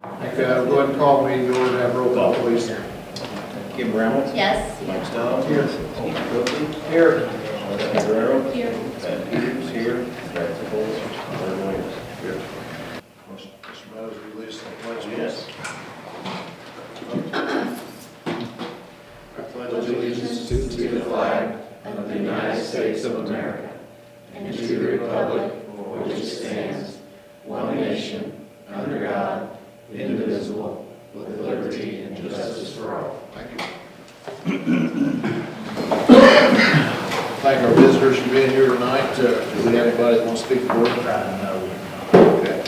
Go ahead and call me, in order to have roll call, please. Kim Brown. Yes. Mike Stone. Here. Steve Coakley. Here. Melissa Guerrero. Here. Pat Peters here. Brad Sipples. Larry Williams. Here. Mr. Meadows, release the pledge. Yes. I pledge allegiance to the flag of the United States of America and to the republic for which it stands, one nation, under God, indivisible, with liberty and justice for all. Thank you. Thank our visitors for being here tonight. Do we have anybody that wants to speak for us? No. Okay.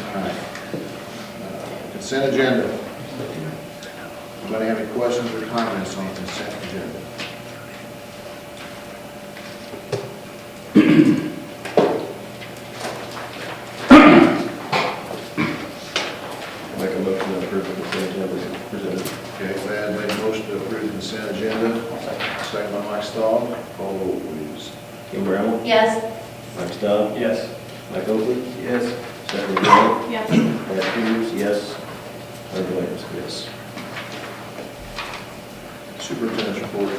All right. Consent agenda. Anybody have any questions or comments on the consent agenda? Make a motion to approve the consent agenda as presented. Okay, Brad made a motion to approve the consent agenda. Second by Mike Stahl. Call the roll, please. Kim Brown. Yes. Mike Stone. Yes. Mike Oakley. Yes. Stephanie Guerrero. Yes. Pat Peters, yes. Larry Williams, yes. Superintendent's report.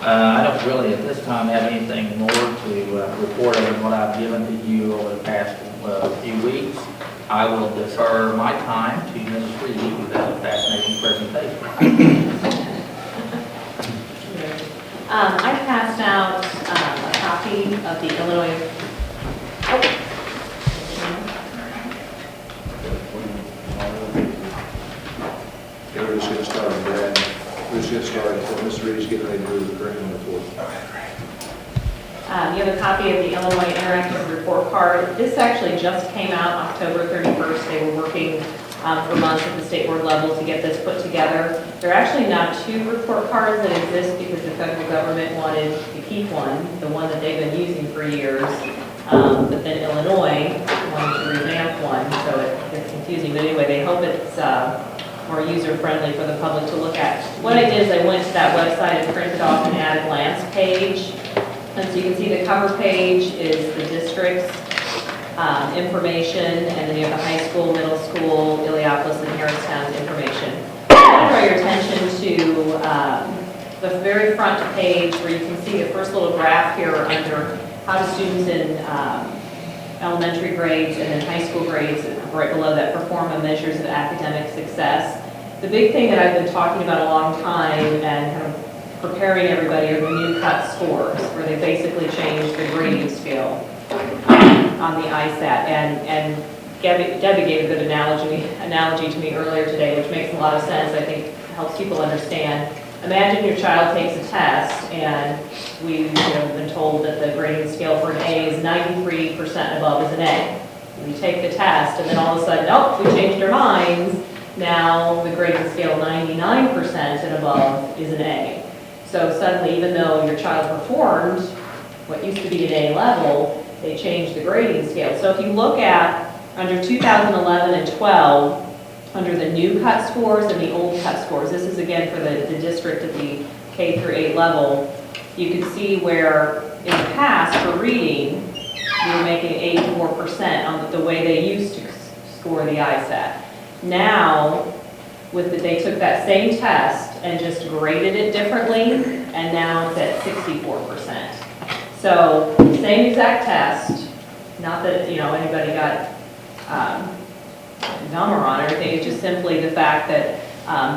I don't really at this time have anything more to report on what I've given to you over the past few weeks. I will defer my time to Mrs. Reed, who has a fascinating presentation. I passed out a copy of the Illinois. Okay, we're just getting started, Brad. We're just getting started. Mr. Reed's getting ready to do the curriculum report. You have a copy of the Illinois Interactive Report Card. This actually just came out October 31st. They were working for months at the state board level to get this put together. There are actually now 2 report cards that exist because the federal government wanted to keep one, the one that they've been using for years. But then Illinois wanted to revamp one, so it's confusing. But anyway, they hope it's more user-friendly for the public to look at. What I did is I went to that website and printed off an at-a-glance page. And so you can see the cover page is the district's information, and then you have the high school, middle school, Illiopolis, and Harristown's information. I draw your attention to the very front page where you can see the first little graph here under how do students in elementary grades and then high school grades, right below that, perform on measures of academic success. The big thing that I've been talking about a long time and kind of preparing everybody are the new cut scores, where they basically changed the grading scale on the ISAT. And Debbie gave a good analogy to me earlier today, which makes a lot of sense. I think helps people understand. Imagine your child takes a test, and we've been told that the grading scale for an A is 93% above is an A. We take the test, and then all of a sudden, oh, we changed our minds. Now the grading scale 99% and above is an A. So suddenly, even though your child performed what used to be an A level, they changed the grading scale. So if you look at under 2011 and 12, under the new cut scores and the old cut scores, this is again for the district at the K through 8 level, you can see where in the past for reading, we were making 84% on the way they used to score the ISAT. Now, they took that same test and just graded it differently, and now it's at 64%. So, same exact test, not that, anybody got dumber on or anything, it's just simply the fact that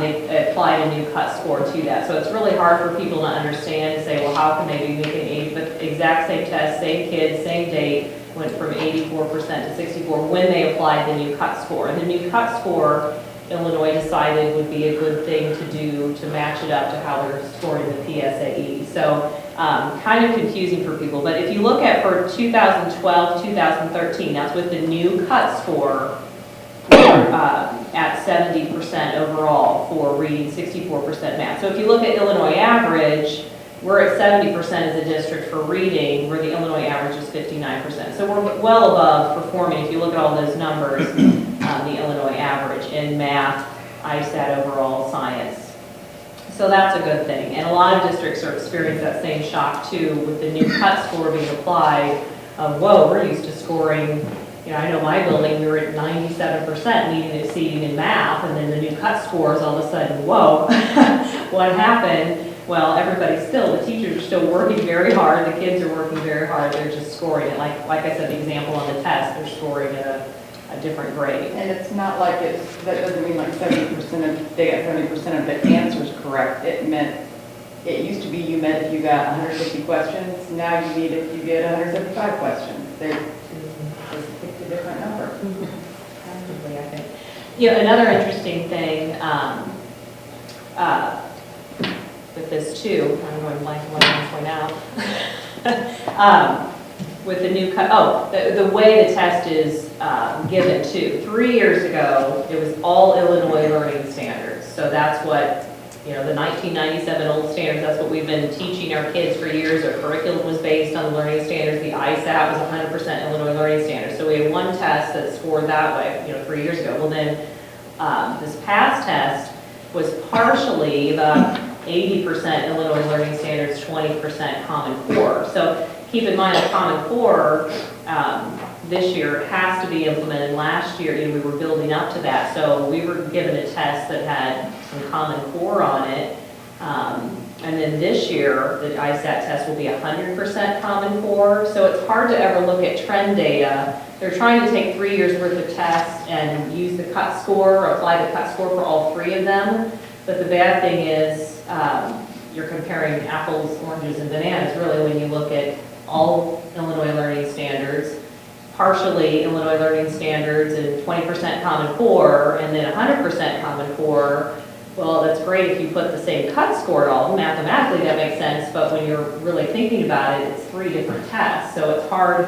they applied a new cut score to that. So it's really hard for people to understand and say, well, how can they be making 80, but exact same test, same kids, same date, went from 84% to 64 when they applied the new cut score. And the new cut score, Illinois decided would be a good thing to do to match it up to how they're scoring the PSAE. So kind of confusing for people. But if you look at for 2012, 2013, that's with the new cut score, we're at 70% overall for reading, 64% math. So if you look at Illinois average, we're at 70% as a district for reading, where the Illinois average is 59%. So we're well above performing, if you look at all those numbers, the Illinois average in math, ISAT overall, science. So that's a good thing. And a lot of districts are experiencing that same shock too with the new cut score being applied. Whoa, we're used to scoring I know my building, we were at 97% meeting and exceeding in math, and then the new cut scores, all of a sudden, whoa, what happened? Well, the teachers are still working very hard, the kids are working very hard, they're just scoring it. Like I said, the example on the test, they're scoring at a different grade. And it's not like that doesn't mean like 70% they got 70% of the answers correct. It used to be you met if you got 150 questions, now you meet if you get 175 questions. They're just picked a different number. Probably, I think. Another interesting thing with this too, I'm going blank on what I want to point out. With the new the way the test is given too. 3 years ago, it was all Illinois Learning Standards. So that's what, the 1997 old standards, that's what we've been teaching our kids for years. Our curriculum was based on the learning standards. The ISAT was 100% Illinois Learning Standards. So we had one test that scored that way, 3 years ago. Well then, this past test was partially about 80% Illinois Learning Standards, 20% Common Core. So keep in mind, the Common Core this year has to be implemented. Last year, we were building up to that. So we were given a test that had some Common Core on it. And then this year, the ISAT test will be 100% Common Core. So it's hard to ever look at trend data. They're trying to take 3 years worth of tests and use the cut score, or apply the cut score for all three of them. But the bad thing is, you're comparing apples, oranges, and bananas, really, when you look at all Illinois Learning Standards, partially Illinois Learning Standards, and 20% Common Core, and then 100% Common Core. Well, that's great if you put the same cut score at all. Mathematically, that makes sense, but when you're really thinking about it, it's three different tests. So it's hard.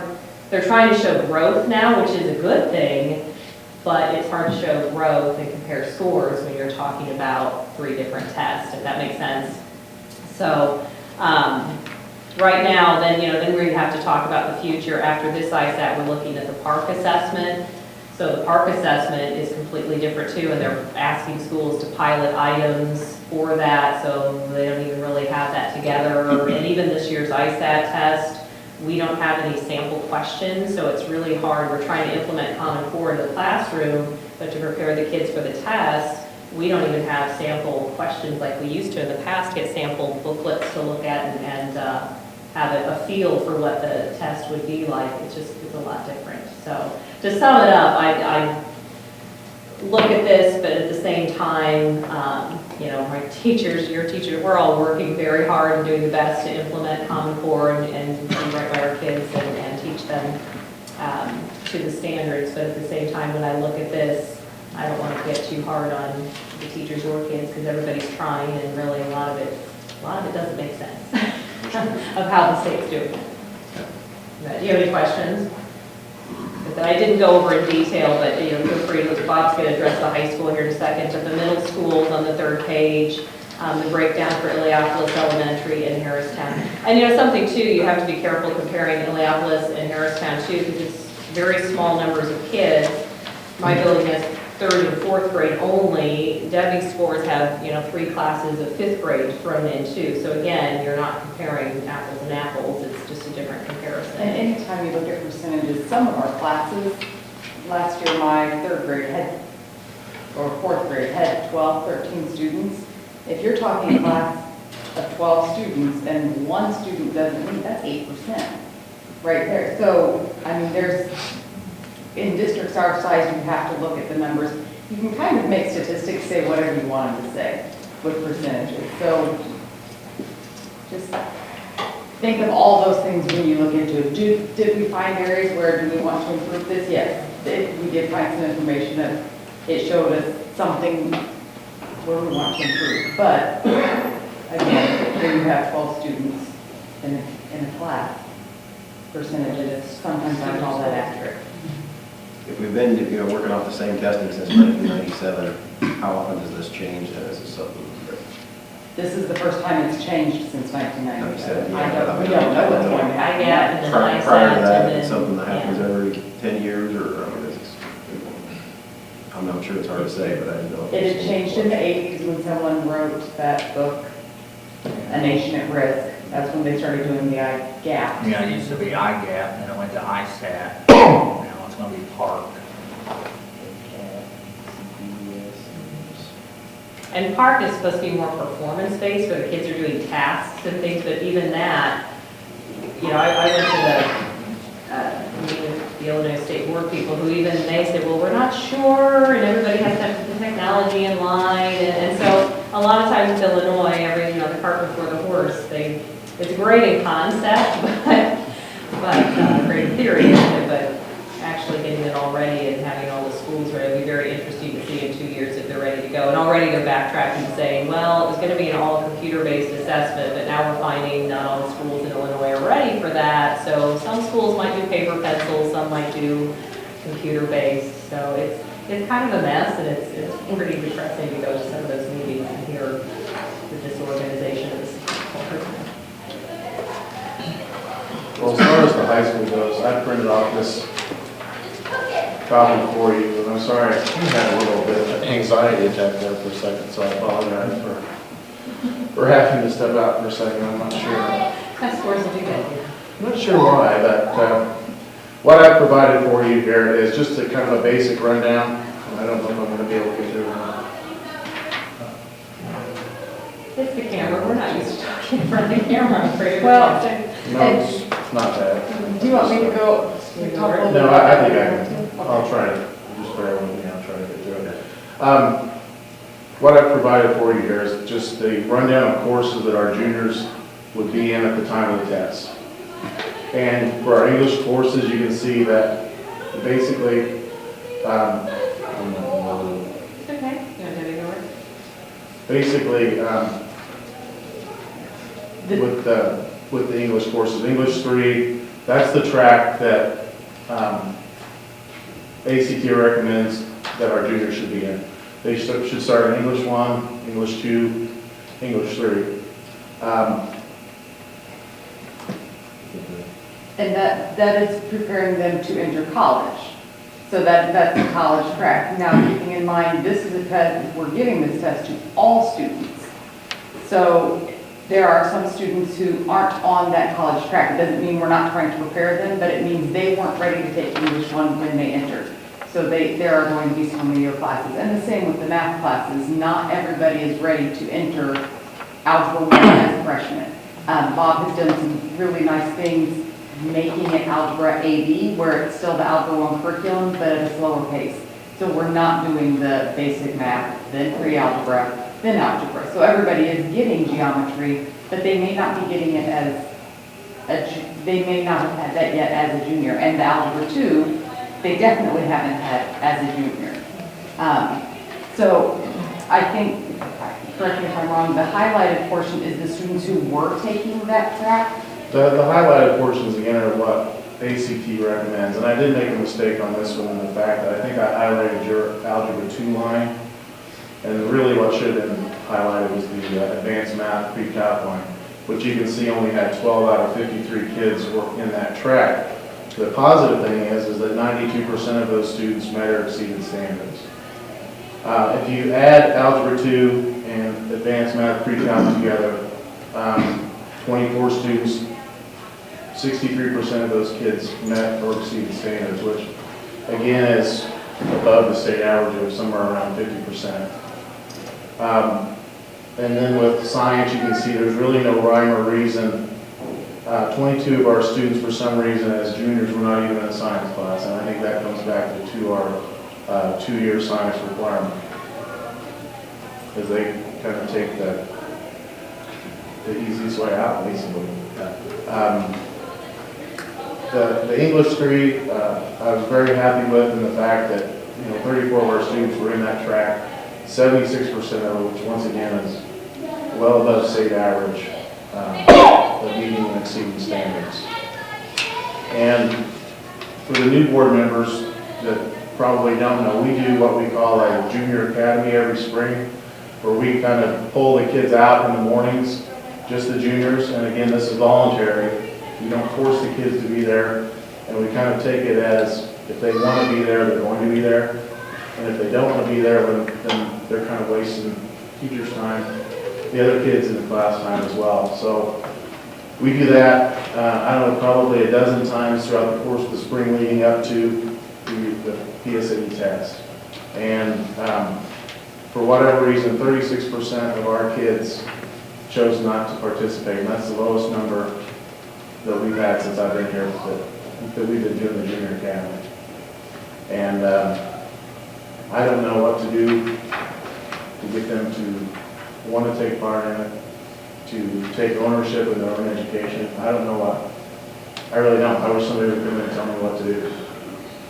They're trying to show growth now, which is a good thing, but it's hard to show growth and compare scores when you're talking about three different tests, if that makes sense. So right now, then we have to talk about the future. After this ISAT, we're looking at the PARC assessment. So the PARC assessment is completely different too, and they're asking schools to pilot items for that, so they don't even really have that together. And even this year's ISAT test, we don't have any sample questions, so it's really hard. We're trying to implement Common Core in the classroom, but to prepare the kids for the test, we don't even have sample questions like we used to in the past, get sample booklets to look at and have a feel for what the test would be like. It's a lot different. So to sum it up, I look at this, but at the same time, my teachers, your teachers, we're all working very hard and doing the best to implement Common Core and do right by our kids and teach them to the standards. But at the same time, when I look at this, I don't want to get too hard on the teachers or kids, because everybody's trying, and really a lot of it doesn't make sense of how the state's doing it. But do you have any questions? I didn't go over in detail, but feel free. Bob's going to address the high school here in a second. But the middle schools on the third page, the breakdown for Illiopolis Elementary and Harristown. And something too, you have to be careful comparing Illiopolis and Harristown too, because it's very small numbers of kids. My building has third and fourth grade only. Debbie's scores have 3 classes of fifth grade thrown in too. So again, you're not comparing apples and apples. It's just a different comparison. And anytime you look at percentages, some of our classes, last year my third grade or fourth grade had 12, 13 students. If you're talking a class of 12 students and one student doesn't meet, that's 8% right there. So, in districts our size, you have to look at the numbers. You can kind of make statistics say whatever you want them to say with percentages. So just think of all those things when you look into it. Did we find areas where do we want to improve this? Yes. We did find some information that it showed us something where we want to improve. But again, here you have 12 students in a class. Percentages, sometimes I call that accurate. If we've been, working off the same testing since 1997, how often does this change then? Is it something that... This is the first time it's changed since 1997. Yeah, We don't know what's going to happen. Prior to that, it's something that happens every 10 years, or I'm not sure, it's hard to say, but I didn't know. It had changed in the 80s when someone wrote that book, A Nation at Risk. That's when they started doing the IGAP. Yeah, it used to be IGAP, then it went to ISAT. Now it's gonna be park. And park is supposed to be more performance-based, where the kids are doing tasks and things, but even that, you know, I went to meeting with the Illinois State Board people, who even they said, well, we're not sure, and everybody has to have the technology in line, and so a lot of times in Illinois, the cart before the horse, it's great in concept, but great in theory, but actually getting it all ready and having all the schools ready will be very interesting to see in 2 years if they're ready to go. And already they're backtracking, saying, well, it was going to be an all computer-based assessment, but now we're finding not all the schools in Illinois are ready for that. So some schools might do paper pencil, some might do computer-based. So it's kind of a mess, and it's pretty depressing to go to some of those meetings and hear the disorganization of the school. Well, as far as the high school goes, I printed off this copy for you, and I'm sorry, I had a little bit of anxiety attack there for a second, so I apologize for having to step out for a second. I'm not sure. Test scores will do that. I'm not sure why, but what I provided for you here is just a kind of a basic rundown. I don't know if I'm going to be able to get through it. It's the camera, we're not used to talking in front of the camera, I'm afraid. Well, No, it's not bad. Do you want me to go talk a little bit? No, I think I can. I'll try to, just bear with me, I'll try to get through it. What I provided for you here is just the rundown of courses that our juniors would be in at the time of the test. And for our English courses, you can see that basically, Okay, you want to go over? basically, with the English courses, English 3, that's the track that ACT recommends that our juniors should be in. They should start in English 1, English 2, English 3. And that is preparing them to enter college. So that's the college track. Now, keeping in mind, this is a test, we're giving this test to all students. So there are some students who aren't on that college track. It doesn't mean we're not trying to prepare them, but it means they weren't ready to take English 1 when they entered. So there are going to be some of your classes. And the same with the math classes. Not everybody is ready to enter Algebra 1 as a freshman. Bob has done some really nice things, making it Algebra AB, where it's still the Algebra 1 curriculum, but at a slower pace. So we're not doing the basic math, then pre-algebra, then algebra. So everybody is getting geometry, but they may not be getting it they may not have had that yet as a junior. And the Algebra 2, they definitely haven't had as a junior. So I think, correct me if I'm wrong, the highlighted portion is the students who were taking that track. The highlighted portions, again, are what ACT recommends. And I did make a mistake on this one in the fact that I think I highlighted your Algebra 2 line. And really what should have been highlighted was the advanced math pre-calc line, which you can see only had 12 out of 53 kids work in that track. The positive thing is that 92% of those students met or exceeded standards. If you add Algebra 2 and advanced math pre-calc together, 24 students, 63% of those kids met or exceeded standards, which again is above the state average of somewhere around 50%. And then with science, you can see there's really no rhyme or reason. 22 of our students, for some reason, as juniors, were not even in a science class, and I think that comes back to our 2-year science requirement, because they kind of take the easiest way out, basically. The English 3, I was very happy with in the fact that 34 of our students were in that track, 76% of it, which once again is well above state average of meeting and exceeding standards. And for the new board members that probably don't know, we do what we call a junior academy every spring, where we kind of pull the kids out in the mornings, just the juniors, and again, this is voluntary. We don't force the kids to be there, and we kind of take it as if they want to be there, they're going to be there. And if they don't want to be there, then they're kind of wasting teachers' time, the other kids in the class time as well. So we do that, I don't know, probably a dozen times throughout the course of the spring leading up to the PSAT test. And for whatever reason, 36% of our kids chose not to participate, and that's the lowest number that we've had since I've been here, that we've been doing the junior academy. And I don't know what to do to get them to want to take part in it, to take ownership of their own education. I don't know what. I really don't. I wish somebody would come in and tell me what to do,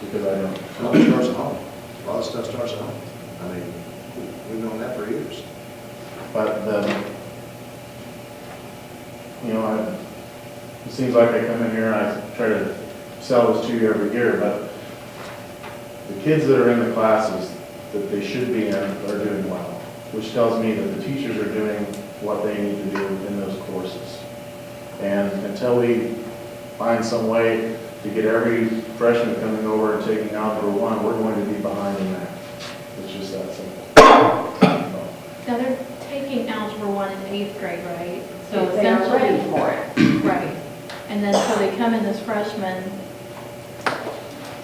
because I don't. A lot of starts at home. A lot of stuff starts at home. I mean, we've known that for years. But it seems like I come in here and I try to sell this to you every year, but the kids that are in the classes that they should be in are doing well, which tells me that the teachers are doing what they need to do in those courses. And until we find some way to get every freshman coming over and taking Algebra 1, we're going to be behind in that. It's just that simple. Now, they're taking Algebra 1 in 8th grade, right? So they are ready for it. Right. And then, so they come in as freshmen,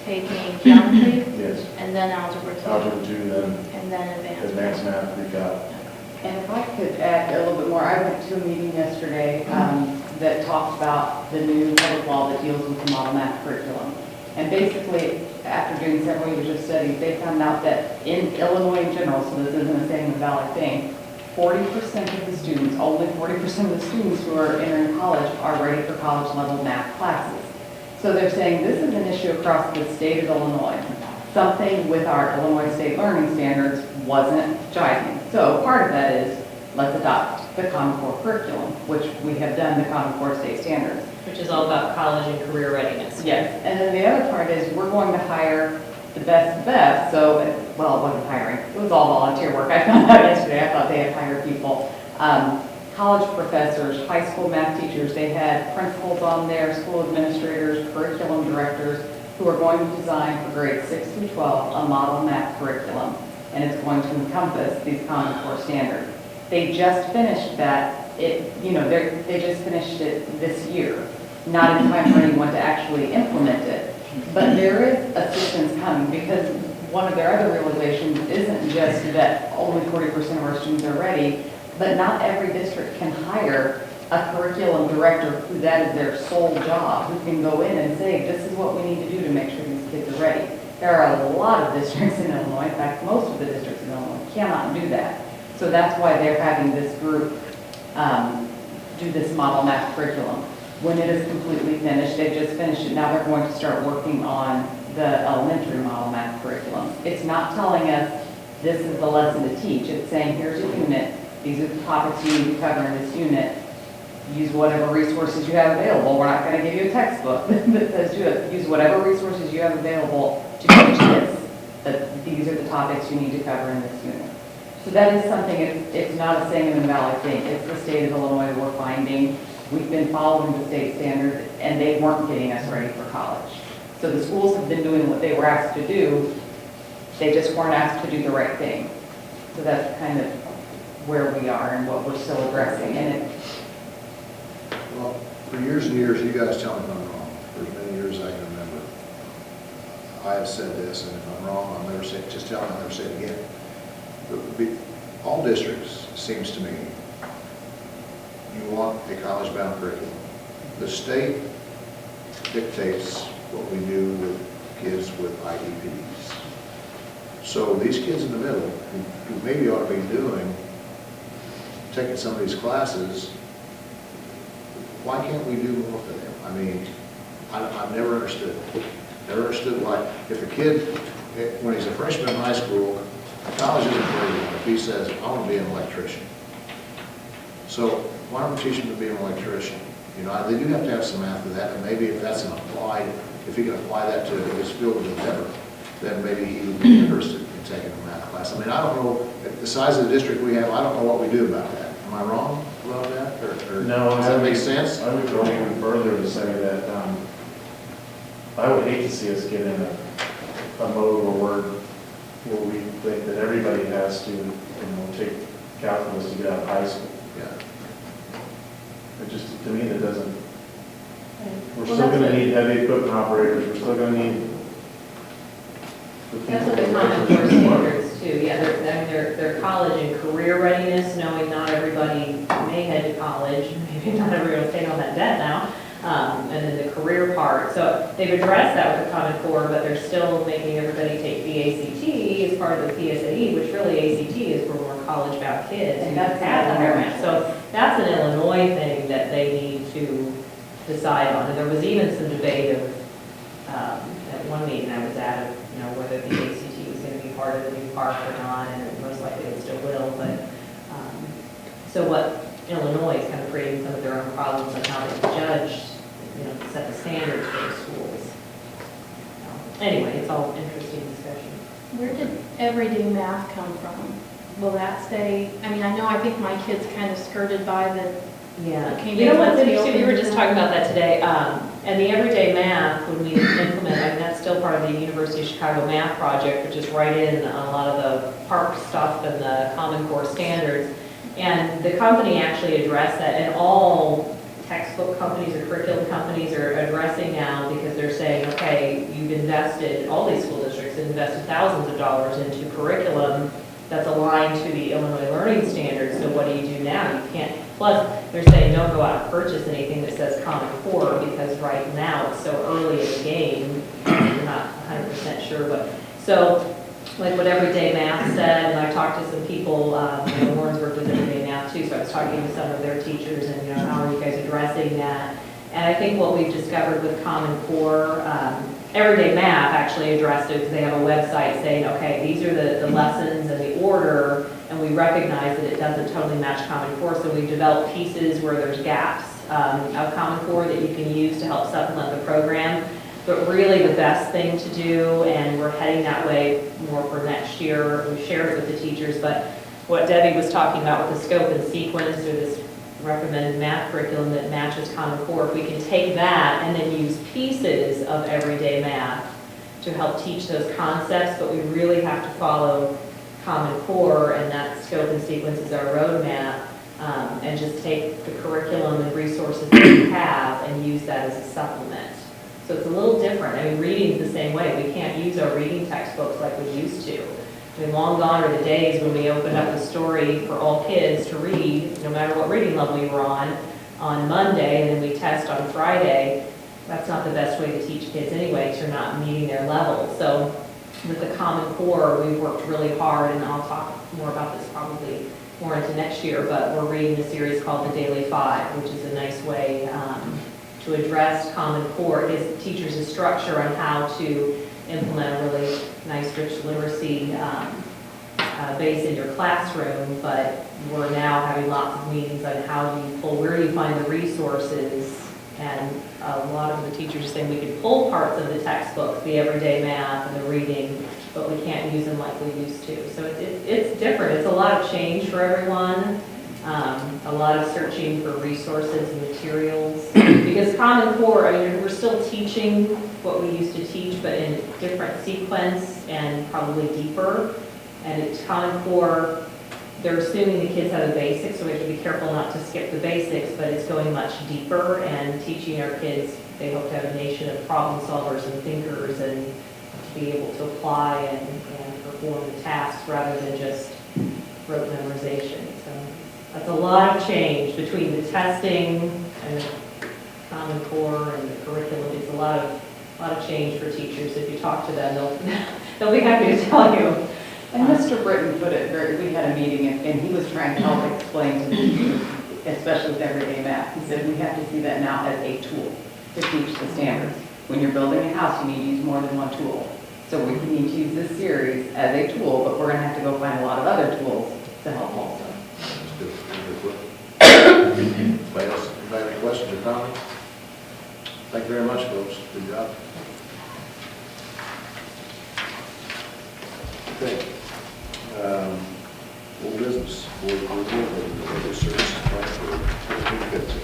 taking geometry, Yes. and then Algebra 2. Algebra 2, then And then advanced math, recalc. And if I could add a little bit more, I went to a meeting yesterday that talked about the new public law that deals with the model math curriculum. And basically, after doing several years of studies, they found out that in Illinois in general, so this isn't a Sangamon Valley thing, 40% of the students, only 40% of the students who are entering college are ready for college level math classes. So they're saying this is an issue across the state of Illinois. Something with our Illinois state learning standards wasn't jiving. So part of that is let's adopt the Common Core curriculum, which we have done the Common Core state standards. Which is all about college and career readiness. Yes, and then the other part is we're going to hire the best, so, well, it wasn't hiring, it was all volunteer work. I found out yesterday, I thought they had hired people. College professors, high school math teachers, they had principals on there, school administrators, curriculum directors, who are going to design for grades 6 through 12 a model math curriculum, and it's going to encompass these Common Core standards. They just finished that, they just finished it this year, not in time for anyone to actually implement it. But there is assistance coming, because one of their other realizations isn't just that only 40% of our students are ready, but not every district can hire a curriculum director who that is their sole job, who can go in and say, this is what we need to do to make sure these kids are ready. There are a lot of districts in Illinois, in fact, most of the districts in Illinois cannot do that. So that's why they're having this group do this model math curriculum. When it is completely finished, they've just finished it, now they're going to start working on the elementary model math curriculum. It's not telling us this is the lesson to teach, it's saying here's a unit, these are the topics you need to cover in this unit, use whatever resources you have available. We're not going to give you a textbook that says do it. Use whatever resources you have available to teach this, that these are the topics you need to cover in this unit. So that is something, it's not a Sangamon Valley thing, it's the state of Illinois we're finding. We've been following the state standards, and they weren't getting us ready for college. So the schools have been doing what they were asked to do, they just weren't asked to do the right thing. So that's kind of where we are and what we're still addressing. And Well, for years and years, you guys tell me if I'm wrong. For as many years as I can remember, I have said this, and if I'm wrong, I'll never say it. Just tell me, I'll never say it again. All districts, seems to me, you want a college-bound curriculum. The state dictates what we do with kids with IEPs. So these kids in the middle, who maybe ought to be taking some of these classes, why can't we do more for them? I mean, I've never understood. Never understood why, if a kid, when he's a freshman in high school, college isn't for him. If he says, I want to be an electrician. So why don't we teach him to be an electrician? You know, they do have to have some math of that, and maybe if that's an applied, if he can apply that to his field of endeavor, then maybe he would be interested in taking a math class. I mean, I don't know, at the size of the district we have, I don't know what we do about that. Am I wrong about that? Or No. does that make sense? I would go even further to say that I would hate to see us get in a mode where we think that everybody has to, take calculus to get out of high school. Yeah. It just, to me, that doesn't, we're Well, still going to that's need heavy equipment operators, we're still going to need That's what the Common Core standards too, yeah, they're college and career readiness, knowing not everybody may head to college, maybe not everybody will take on that debt now, and then the career part. So they've addressed that with the Common Core, but they're still making everybody take the ACT as part of the PSAE, which really ACT is for more college-bound kids. And that's have the higher Illinois. math. So that's an Illinois thing that they need to decide on. And there was even some debate of, at one meeting I was at, of, whether the ACT was going to be part of the new park or not, and most likely it still will, but, so what Illinois is kind of creating some of their own problems on how they judge, set the standards for the schools. Anyway, it's all interesting discussion. Where did everyday math come from? Will that stay, I think my kids kind of skirted by the, Yeah, Okay, you know what's maybe interesting, we were open just to talking that. about that today, and the everyday math, when we implement, that's still part of the University of Chicago Math Project, which is right in on a lot of the park stuff and the Common Core standards. And the company actually addressed that, and all textbook companies or curriculum companies are addressing now, because they're saying, okay, you've invested, all these school districts have invested thousands of dollars into curriculum that's aligned to the Illinois Learning Standards, so what do you do now? You can't, plus, they're saying don't go out and purchase anything that says Common Core, because right now it's so early in the game, you're not 100% sure, but, so, like what Everyday Math said, and I talked to some people, Warrensburg does Everyday Math too, so I was talking to some of their teachers, and, how are you guys addressing that? And I think what we've discovered with Common Core, Everyday Math actually addressed it, because they have a website saying, okay, these are the lessons and the order, and we recognize that it doesn't totally match Common Core, so we've developed pieces where there's gaps of Common Core that you can use to help supplement the program. But really the best thing to do, and we're heading that way more for next year, we shared it with the teachers, but what Debbie was talking about with the scope and sequence, or this recommended math curriculum that matches Common Core, if we can take that and then use pieces of everyday math to help teach those concepts, but we really have to follow Common Core, and that scope and sequence is our roadmap, and just take the curriculum and resources that we have and use that as a supplement. So it's a little different. Reading's the same way. We can't use our reading textbooks like we used to. Long gone are the days when we opened up a story for all kids to read, no matter what reading level you were on Monday, and then we test on Friday. That's not the best way to teach kids anyway, because you're not meeting their level. So with the Common Core, we've worked really hard, and I'll talk more about this probably more into next year, but we're reading a series called The Daily Five, which is a nice way to address Common Core. It gives teachers a structure on how to implement a really nice rich literacy base in your classroom, but we're now having lots of meetings on how do you pull, where do you find the resources, and a lot of the teachers are saying we can pull parts of the textbooks, the everyday math and the reading, but we can't use them like we used to. So it's different. It's a lot of change for everyone. A lot of searching for resources and materials. Because Common Core, we're still teaching what we used to teach, but in different sequence and probably deeper. And it's Common Core, they're assuming the kids have the basics, so we have to be careful not to skip the basics, but it's going much deeper and teaching our kids, they hope to have a nation of problem solvers and thinkers, and to be able to apply and perform the tasks rather than just rote memorization. So that's a lot of change between the testing and the Common Core and the curriculum. It's a lot of change for teachers. If you talk to them, they'll be happy to tell you. And Mr. Britton put it we had a meeting, and he was trying to help explain to the youth, especially with everyday math. He said we have to see that now as a tool to teach the standards. When you're building a house, you need to use more than one tool. So we need to use this series as a tool, but we're going to have to go find a lot of other tools to help also. Anybody else, anybody have any questions or comments? Thank you very much, folks. Good job. Okay. Old business, board approval of the public services plan for 2015.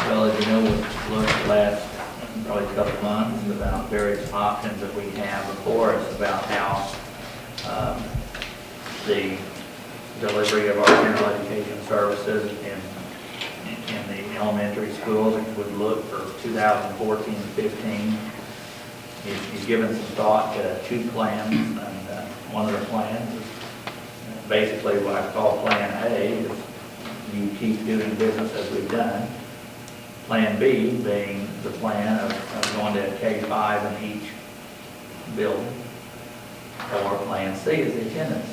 Well, as you know, we've looked the last probably couple of months about various options that we have before us about how the delivery of our general education services in the elementary schools would look for 2014 and 15. He's given some thought to 2 plans, and one of the plans is basically what I call Plan A, is you keep doing business as we've done. Plan B being the plan of going to K-5 in each building. Or Plan C is the attendance.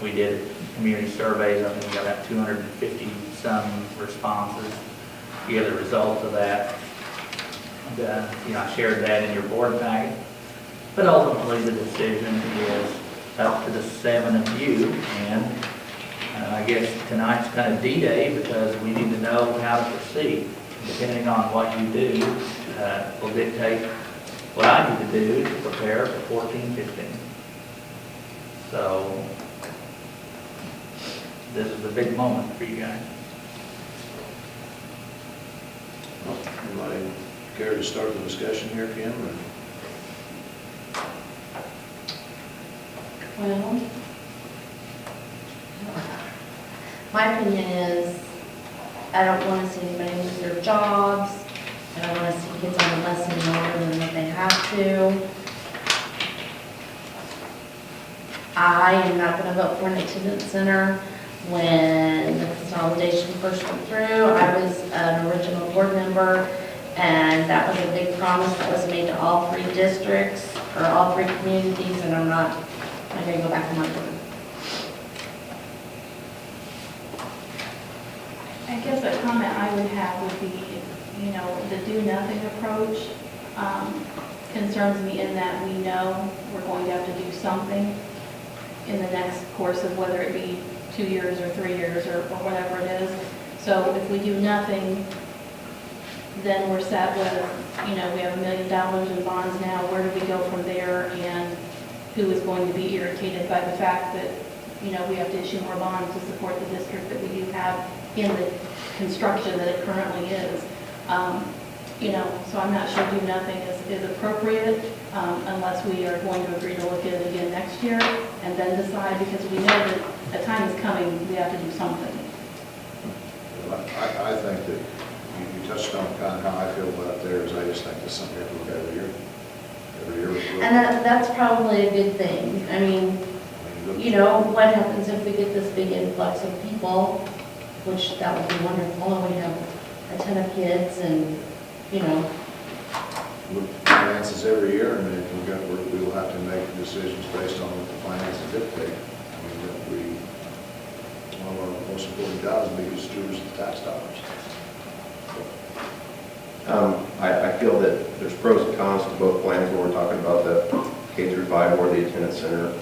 We did community surveys, I think we got about 250 some responses. You get the results of that. And, I shared that in your board packet. But ultimately, the decision is up to the 7 of you. And I guess tonight's kind of D-Day because we need to know how to proceed. Depending on what you do, will dictate what I need to do to prepare for 14-15. So, this is a big moment for you guys. Anybody care to start the discussion here, Kim? Or? Well, my opinion is, I don't want to see anybody lose their jobs. I don't want to see kids on the bus any longer than what they have to. I am not going to vote for an attendance center. When the consolidation first went through, I was an original board member, and that was a big promise that was made to all 3 districts, or all 3 communities, and I'm going to go back on my word. I guess a comment I would have would be, the do-nothing approach concerns me in that we know we're going to have to do something in the next course of whether it be 2 years or 3 years or whatever it is. So if we do nothing, then we're set with, we have $1 million in bonds now. Where do we go from there? And who is going to be irritated by the fact that, we have to issue more bonds to support the district that we do have in the construction that it currently is. So I'm not sure do nothing is appropriate unless we are going to agree to look at it again next year and then decide, because we know that a time is coming, we have to do something. I think that you touched on kind of how I feel about it there, is I just think it's something we have to look at every year. Every year. And that's probably a good thing. I mean, what happens if we get this big influx of people, which that would be wonderful, and we have a ton of kids and, Look at finances every year, and then we will have to make decisions based on what the finances dictate. I mean, one of our most important jobs is being stewards of the tax dollars. I feel that there's pros and cons to both plans when we're talking about the K-5 or the attendance center.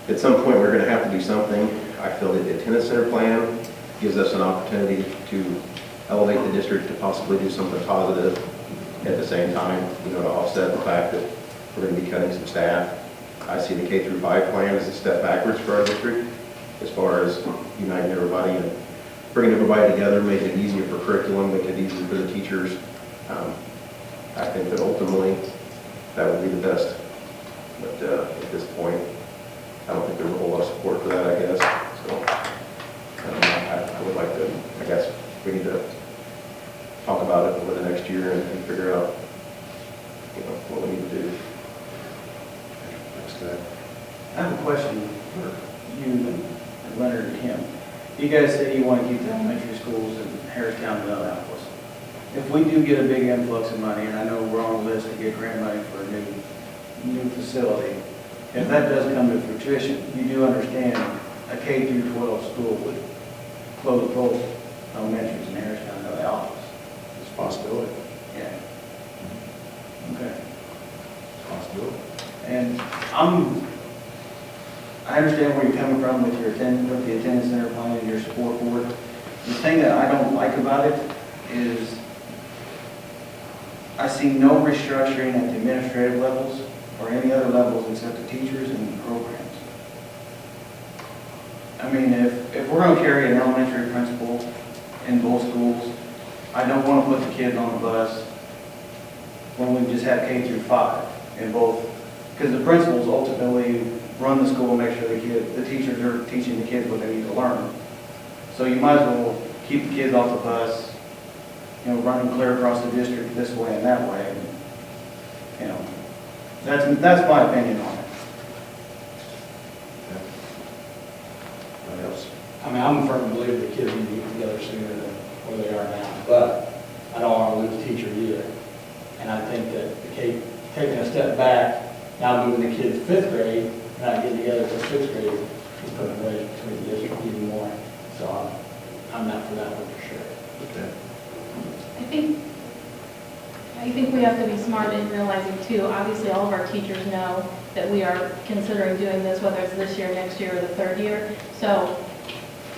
At some point, we're going to have to do something. I feel that the attendance center plan gives us an opportunity to elevate the district to possibly do something positive at the same time, to offset the fact that we're going to be cutting some staff. I see the K-5 plan as a step backwards for our district as far as uniting everybody and bringing everybody together, making it easier for curriculum, making it easier for the teachers. I think that ultimately that would be the best. But at this point, I don't think there's a whole lot of support for that, I guess. So I would like to, I guess we need to talk about it over the next year and figure out, what we need to do. Thanks to that. I have a question for you and Leonard and him. You guys say you want to keep the elementary schools in Harristown and Minneapolis. If we do get a big influx of money, and I know we're on the list to get grant money for a new facility, if that does come to fruition, you do understand a K-12 school would close both elementaries in Harristown and Minneapolis. It's a possibility. Yeah. Okay. It's a possibility. And I understand where you're coming from with the attendance center plan and your support for it. The thing that I don't like about it is I see no restructuring at the administrative levels or any other levels except the teachers and the programs. I mean, if we're going to carry an elementary principal in both schools, I don't want to put the kids on the bus when we just have K-5 in both, because the principals ultimately run the school and make sure the teachers are teaching the kids what they need to learn. So you might as well keep the kids off the bus, run them clear across the district this way and that way. And, That's my opinion on it. What else? I mean, I'm a firm believer that kids need to get together sooner than where they are now, but I don't want to lose teachers either. And I think that taking a step back, now moving the kids to fifth grade, not getting together for sixth grade, is putting a wedge between the district even more. So I'm not for that one for sure. Okay. I think we have to be smart in realizing too, obviously all of our teachers know that we are considering doing this, whether it's this year, next year, or the third year. So,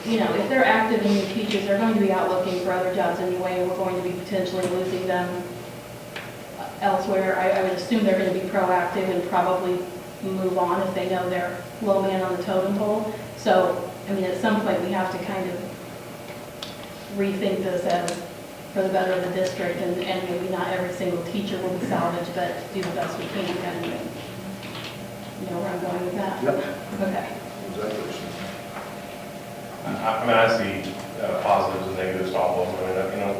you know, if they're active and new teachers, they're going to be out looking for other jobs anyway, and we're going to be potentially losing them elsewhere. I would assume they're going to be proactive and probably move on if they know they're low man on the totem pole. So, I mean, at some point, we have to kind of rethink this as for the better of the district, and maybe not every single teacher will be salvaged, but do the best we can kind of thing. You know where I'm going with that? Yep. Okay. Exactly. I mean, I see positives and negatives to all of them. I mean, you know,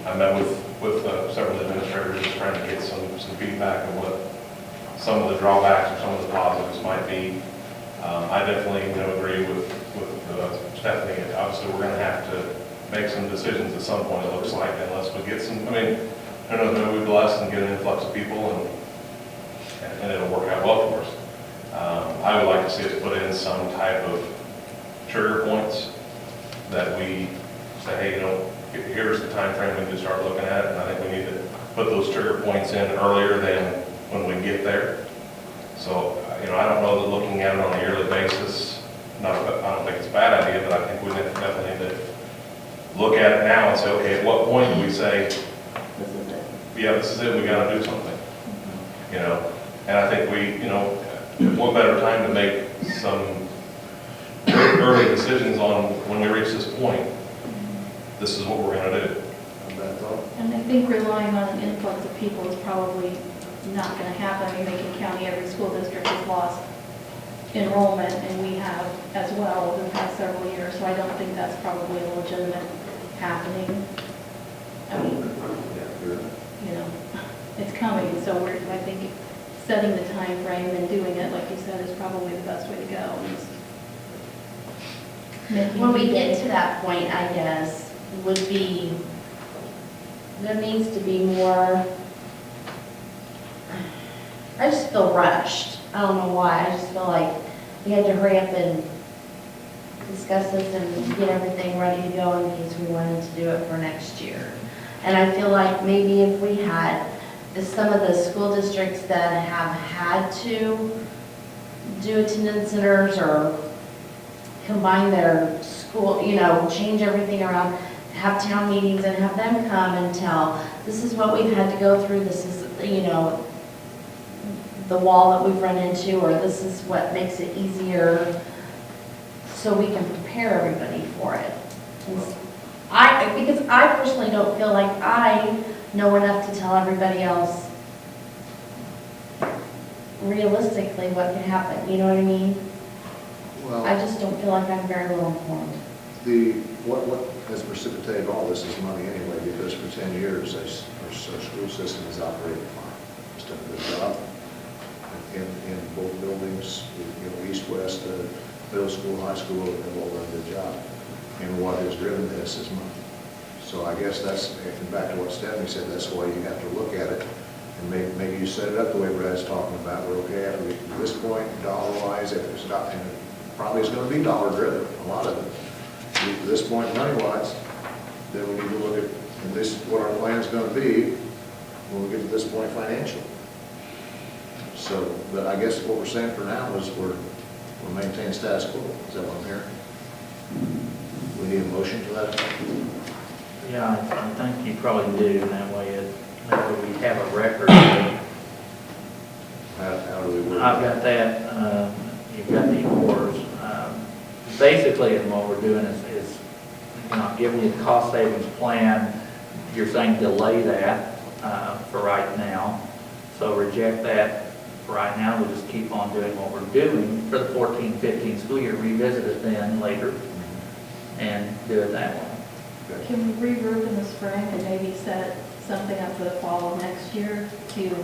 I met with several administrators just trying to get some feedback of what some of the drawbacks or some of the positives might be. I definitely, you know, agree with Stephanie. Obviously, we're going to have to make some decisions at some point, it looks like, unless we get some, I mean, I don't know, we'll be blessed and get an influx of people and it'll work out well for us. I would like to see us put in some type of trigger points that we say, hey, you know, here's the time frame we need to start looking at, and I think we need to put those trigger points in earlier than when we get there. So, you know, I don't know that looking at it on a yearly basis, I don't think it's a bad idea, but I think we definitely need to look at it now and say, okay, at what point do we say, This is it. yeah, this is it, we got to do something, you know? And I think we, you know, what better time to make some early decisions on when we reach this point, this is what we're going to do. Bad thought. And I think relying on an influx of people is probably not going to happen. I mean, Macon County, every school district has lost enrollment, and we have as well over the past several years, so I don't think that's probably a legitimate happening. I mean, Yeah, you're right. you know, it's coming, so I think setting the time frame and doing it, like you said, is probably the best way to go. When we get to that point, I guess, would be, there needs to be more, I just feel rushed. I don't know why, I just feel like we had to hurry up and discuss this and get everything ready to go in case we wanted to do it for next year. And I feel like maybe if we had some of the school districts that have had to do attendance centers or combine their school, you know, change everything around, have town meetings and have them come and tell, this is what we've had to go through, this is, you know, the wall that we've run into, or this is what makes it easier, so we can prepare everybody for it. Because I personally don't feel like I know enough to tell everybody else realistically what can happen, you know what I mean? Well, I just don't feel like I'm very well informed. what has precipitated all this is money anyway, because for 10 years, our school system has operated fine. It's done a good job in both buildings, you know, east, west, middle school, high school, have all done a good job. And what has driven this is money. So I guess that's, and back to what Stephanie said, that's why you have to look at it, and maybe you set it up the way Brad's talking about, we're okay at this point, dollar-wise, if it's not, and it probably is going to be dollar-driven, a lot of it. At this point, money-wise, then we need to look at this, what our plan's going to be when we get to this point financially. So, but I guess what we're saying for now is we're maintaining status quo. Is that what I'm hearing? We need a motion to that effect? Yeah, I think you probably do, and that way we have a record. How do we work? I've got that, you've got the orders. Basically, and what we're doing is, you know, giving you the cost savings plan. You're saying delay that for right now. So reject that for right now. We'll just keep on doing what we're doing for the 14-15 school year. Revisit it then later and do it that way. Can we regroup in the spring and maybe set something up for the fall of next year to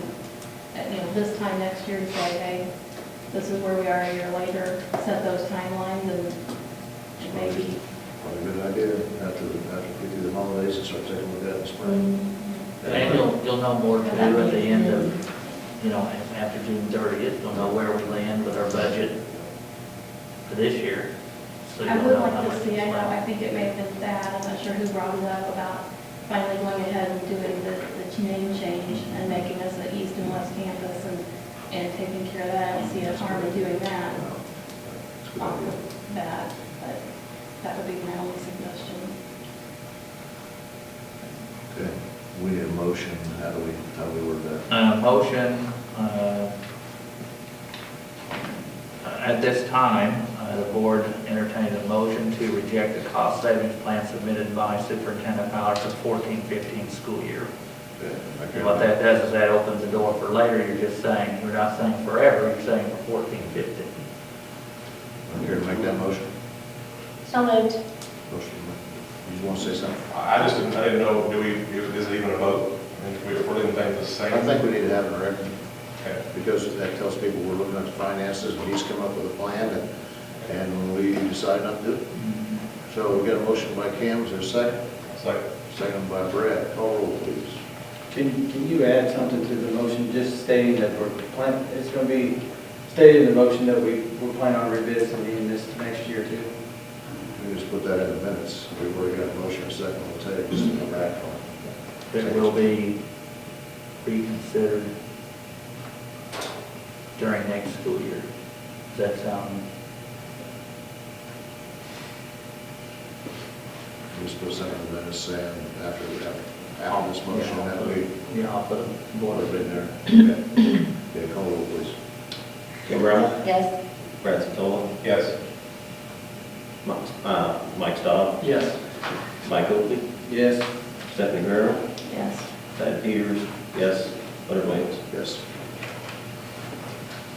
this time next year to say, hey, this is where we are a year later, set those timelines and maybe. Probably a good idea, after we get through the holidays and start taking a look at it in the spring. And you'll know more too at the end of, after June 30th, you'll know where we land with our budget for this year. So I you'll would know like how to much see, I it's know, I think it may have been Thad, I'm not sure who brought it up about finally going ahead and doing the name change and making us an east and west campus and taking care of that. I don't see a harm in doing that It's a good off idea. of that, but that would be my only suggestion. Okay, we need a motion, how do we word that? Motion, at this time, the board entertained a motion to reject the cost savings plan submitted by Superintendent Fowler for the 14-15 school year. Okay, I And what that does is that opens the door for later, you're just saying, you're not saying forever, you're saying for 14-15. Care to make that motion? So moved. Motion, you just want to say something? I didn't know, is it even a vote? I mean, if we're leaving things the same? I think we need to have it on record, Okay. because that tells people we're looking at the finances, and he's come up with a plan, and we decide not to do it. So we got a motion by Kim, is there a second? Second. Second by Brett, call roll please. Can you add something to the motion, just stating that it's going to be stated in the motion that we're planning on revisiting this next year too? We just put that in the minutes, we've already got a motion, a second, we'll take, just to come back on it. It will be reconsidered during next school year. Does that sound? Just put something in the minutes saying after this motion, that we Yeah, I'll put a board board have been in there. Okay, okay, call roll please. Kim Brown, Yes. Brad Santola, Yes. Mike Stoll, Yes. Mike Oakley, Yes. Stephanie Guerrero, Yes. Thad Peters, yes, Leonard Williams. Yes.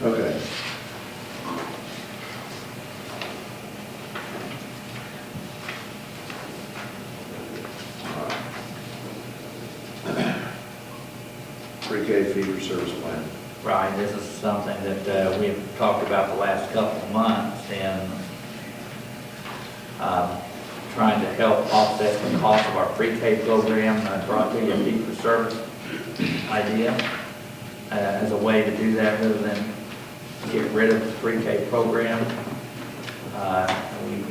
Okay. Pre-K fee-for-service plan. Right, this is something that we've talked about the last couple of months, and trying to help offset the cost of our pre-K program. I brought to you a fee-for-service idea as a way to do that rather than get rid of the pre-K program.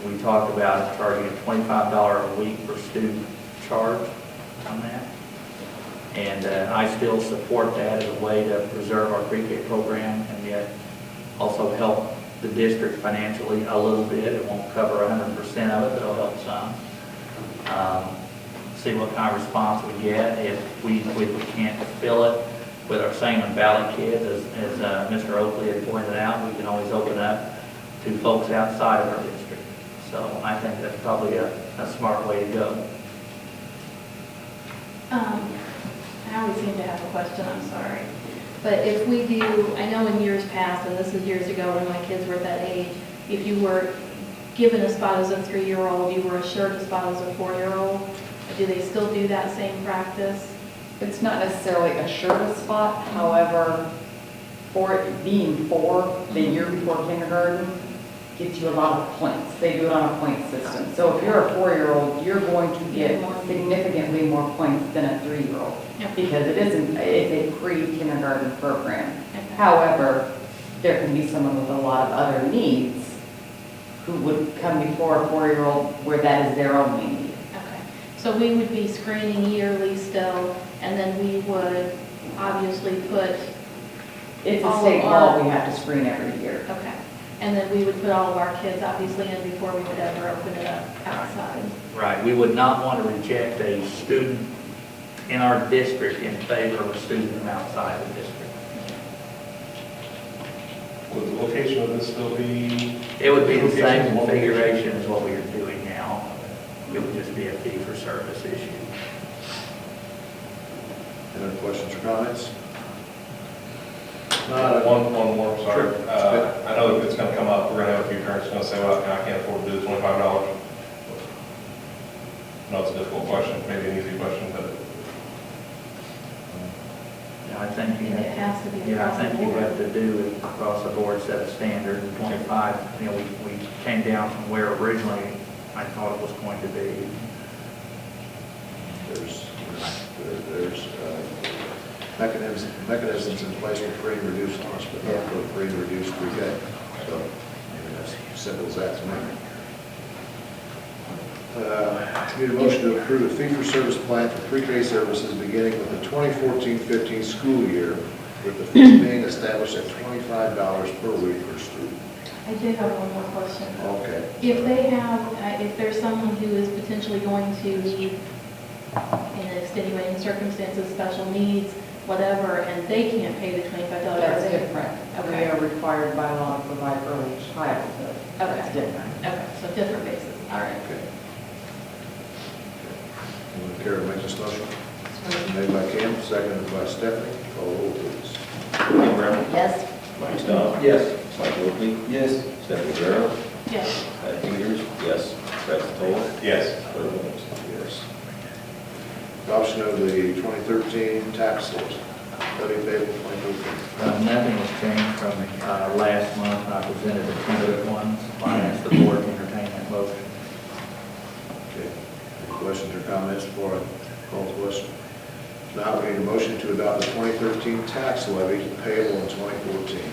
We talked about charging a $25 a week per student charge on that. And I still support that as a way to preserve our pre-K program and yet also help the district financially a little bit. It won't cover 100% of it, but it'll help some. See what kind of response we get. If we can't fill it with our Sangamon Valley kids, as Mr. Oakley had pointed out, we can always open up to folks outside of our district. So I think that's probably a smart way to go. I always seem to have a question, I'm sorry. But if we do, I know in years past, and this is years ago when my kids were at that age, if you were given a spot as a 3-year-old, you were assured a spot as a 4-year-old, do they still do that same practice? It's not necessarily a sure spot, however, for it being 4, the year before kindergarten, gets you a lot of points. They do it on a point system. So if you're a 4-year-old, you're going to get significantly more points than a 3-year-old. Yep. Because it's a pre-kindergarten program. Okay. However, there can be someone with a lot of other needs who would come before a 4-year-old where that is their only need. Okay, so we would be screening yearly still, and then we would obviously put, It's a All state of law, our- we have to screen every year. okay, and then we would put all of our kids obviously in before we would ever open it up outside. Right, we would not want to reject a student in our district in favor of a student from outside the district. Would the location of this still be? It would be the Location, same one location? configuration as what we are doing now. It would just be a fee-for-service issue. Any other questions or comments? One more, sorry. Sure. I know that it's gonna come up, we're gonna have a few parents gonna say, well, I can't afford to do the $25. No, it's a difficult question, maybe an easy question, but I think I you think it have, has to be yeah, I across the think you board. have to do it across the board, set a standard, and 25, we came down from where originally I thought it was going to be. There's mechanisms in place for free and reduced lunch, but not for free and reduced pre-K. So, I mean, that's simple as that to me. Need a motion to approve a fee-for-service plan for pre-K services beginning with the 2014-15 school year, with the fee being established at $25 per week per student. I did have one more question. Okay. If they have, if there's someone who is potentially going to need, in extenuating circumstances, special needs, whatever, and they can't pay the $25, That's they- different. Okay. We are required by law to provide early childhood. That's Okay. different. Okay, so different basis, all right. Okay. Anyone care to make this motion? Motion made by Kim, seconded by Stephanie. Call the roll, please. Kim Brown, Yes. Mike Stowe, Yes. Mike Oakley, Yes. Stephanie Guerrero, Yes. Pat Peters, yes, Brett Toll, Yes. Larry Williams. Yes. Adoption of the 2013 tax levy payable 2013. Nothing has changed from last month, when I presented the tentative ones. I asked the board to entertain that motion. Okay. Any questions or comments before I call the question? Now, we need a motion to adopt the 2013 tax levy payable in 2014.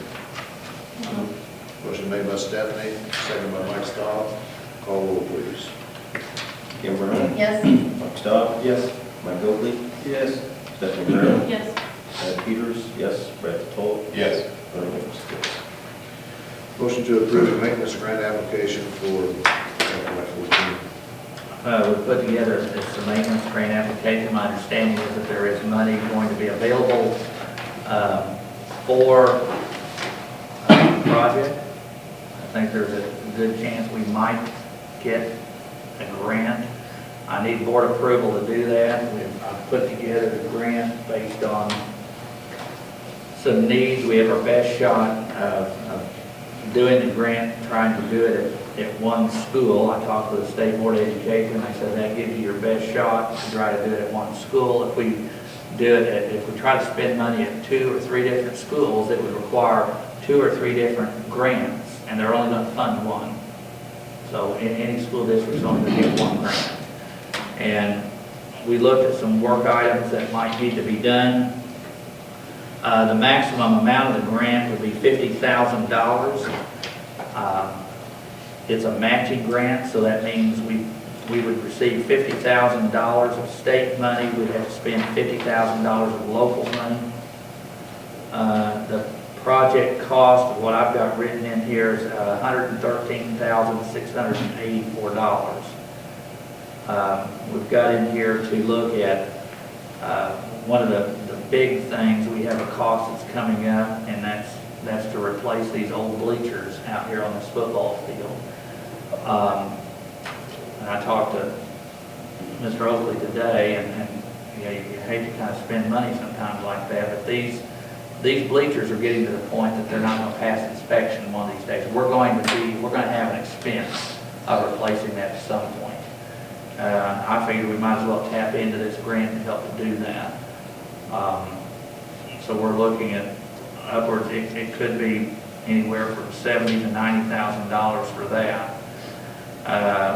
Motion made by Stephanie, seconded by Mike Stahl. Call the roll, please. Kim Brown, Yes. Mike Stowe, Yes. Mike Oakley, Yes. Stephanie Guerrero, Yes. Pat Peters, yes, Brett Toll, Yes. Larry Williams. Motion to approve the maintenance grant application for FY14. We put together this maintenance grant application. My understanding is that there is money going to be available for the project. I think there's a good chance we might get a grant. I need board approval to do that. I've put together the grant based on some needs. We have our best shot of doing the grant, trying to do it at one school. I talked to the State Board of Education, they said that gives you your best shot to try to do it at one school. If we do it, if we try to spend money at 2 or 3 different schools, it would require 2 or 3 different grants, and they're only going to fund one. So in any school district, it's only going to get one grant. And we looked at some work items that might need to be done. The maximum amount of the grant would be $50,000. It's a matching grant, so that means we would receive $50,000 of state money. We'd have to spend $50,000 of local money. The project cost of what I've got written in here is $113,684. We've got in here to look at one of the big things. We have a cost that's coming up, and that's to replace these old bleachers out here on this football field. And I talked to Mr. Oakley today, and you know, you hate to kind of spend money sometimes like that, but these bleachers are getting to the point that they're not going to pass inspection one of these days. We're going to have an expense of replacing that at some point. I figured we might as well tap into this grant to help to do that. So we're looking at upwards, it could be anywhere from $70,000 to $90,000 for that.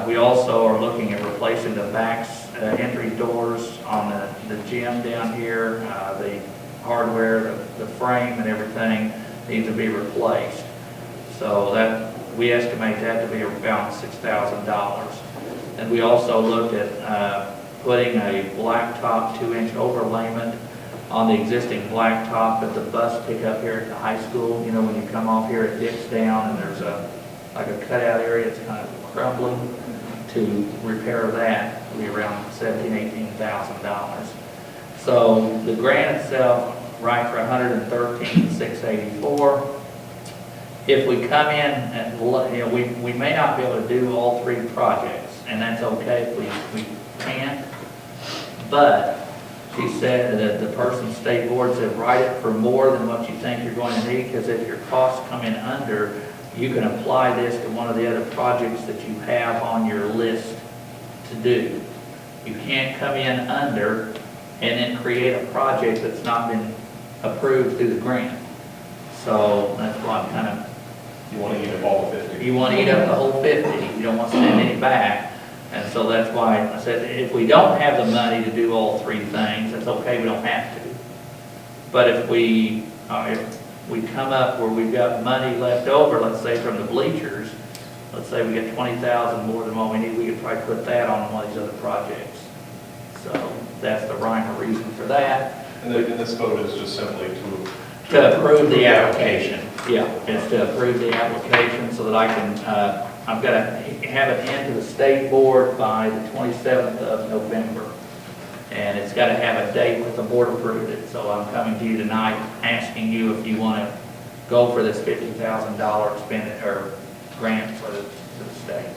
We also are looking at replacing the entry doors on the gym down here. The hardware, the frame and everything needs to be replaced. So that, we estimate that to be about $6,000. And we also looked at putting a blacktop 2-inch overlayment on the existing blacktop at the bus pickup here at the high school. You know, when you come off here, it dips down and there's like a cutout area, it's kind of crumbling. To repair that would be around $17,000, $18,000. So the grant itself, right, for $113,684. If we come in and, you know, we may not be able to do all 3 projects, and that's okay if we can't. But she said that the person, state board said, write it for more than what you think you're going to need, because if your costs come in under, you can apply this to one of the other projects that you have on your list to do. You can't come in under and then create a project that's not been approved through the grant. So that's why I'm kind of, You want to eat up all the 50? you want to eat up the whole 50, you don't want to send any back. And so that's why I said, if we don't have the money to do all three things, it's okay, we don't have to. But if we come up where we've got money left over, let's say from the bleachers, let's say we get 20,000 more than what we need, we could probably put that on one of these other projects. So that's the rhyme or reason for that. And this vote is just simply To approve the application, yeah, it's to approve the application so that I can, I've got to have it into the state board by the 27th of November. And it's got to have a date that the board approved it. So I'm coming to you tonight asking you if you want to go for this $50,000 expenditure grant for the state.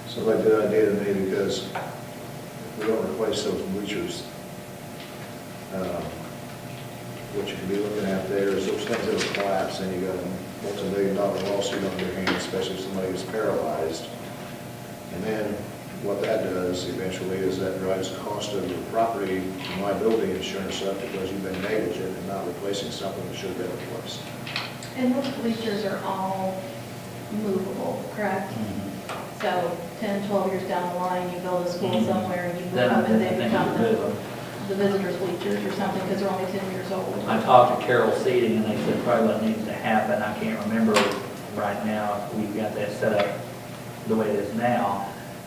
Sounds like a good idea to me, because if we don't replace those bleachers, what you could be looking at there is those things that will collapse, and you got a multi-million-dollar lawsuit on your hands, especially if somebody is paralyzed. And then what that does eventually is that drives the cost of your property and liability insurance up, because you've been negligent in not replacing something that should have been replaced. And those bleachers are all movable, correct? So 10, 12 years down the line, you build a school somewhere and you move Then up and I they think become it's good. the visitors bleachers or something, because they're only 10 years old. I talked to Carroll Seating, and they said probably what needs to happen, I can't remember right now if we've got that set up the way it is now.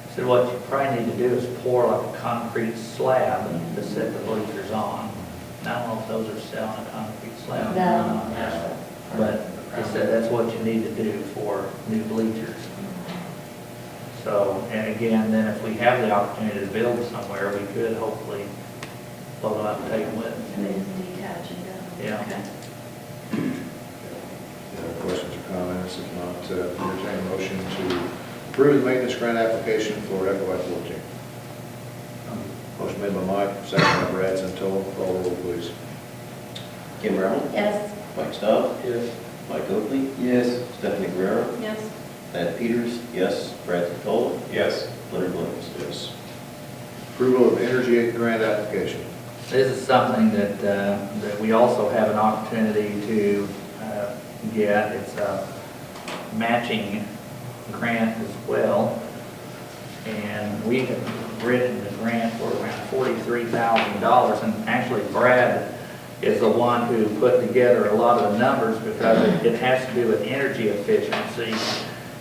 I said what you probably need to do is pour like a concrete slab to set the bleachers on. And I don't know if those are selling a concrete slab. No. But they said that's what you need to do for new bleachers. So, and again, then if we have the opportunity to build somewhere, we could hopefully load them up and take them with us. And they just detach and go. Yeah. Okay. Any other questions or comments? If not, entertain a motion to approve the maintenance grant application for FY14. Motion made by Mike, second by Brad Santola. Call roll, please. Kim Brown, Yes. Mike Stowe, Yes. Mike Oakley, Yes. Stephanie Guerrero, Yes. Thad Peters, yes, Brad Santola, Yes. Leonard Williams. Yes. Approval of Energy 8 grant application. This is something that we also have an opportunity to get. It's a matching grant as well. And we have written the grant for around $43,000. And actually Brad is the one who put together a lot of the numbers, because it has to do with energy efficiency.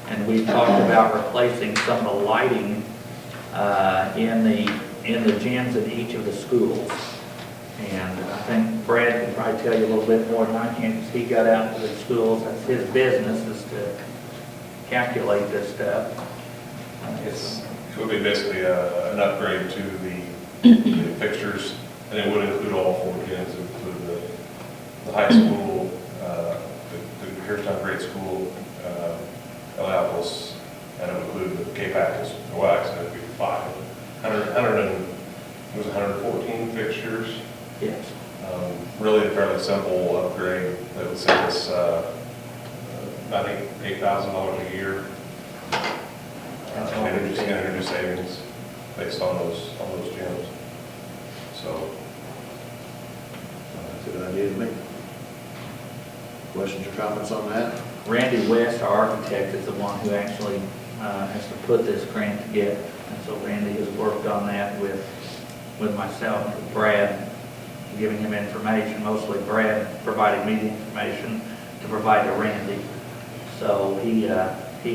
And we've talked about replacing some of the lighting in the gyms in each of the schools. And I think Brad can probably tell you a little bit more than I can, because he got out to the schools. That's his business, is to calculate this stuff. It would be basically an upgrade to the fixtures, and it would include all four gyms. It would include the high school, the Harristown Grade School, Elapis, and it would include the Cape Apples. Well, actually, it would be 114 fixtures. Yes. Really a fairly simple upgrade that would save us about $8,000 a year. Energy savings based on those gyms. So. That's a good idea to me. Questions or comments on that? Randy West, our architect, is the one who actually has to put this grant together. And so Randy has worked on that with myself and with Brad, giving him information, mostly Brad providing me the information to provide to Randy. So he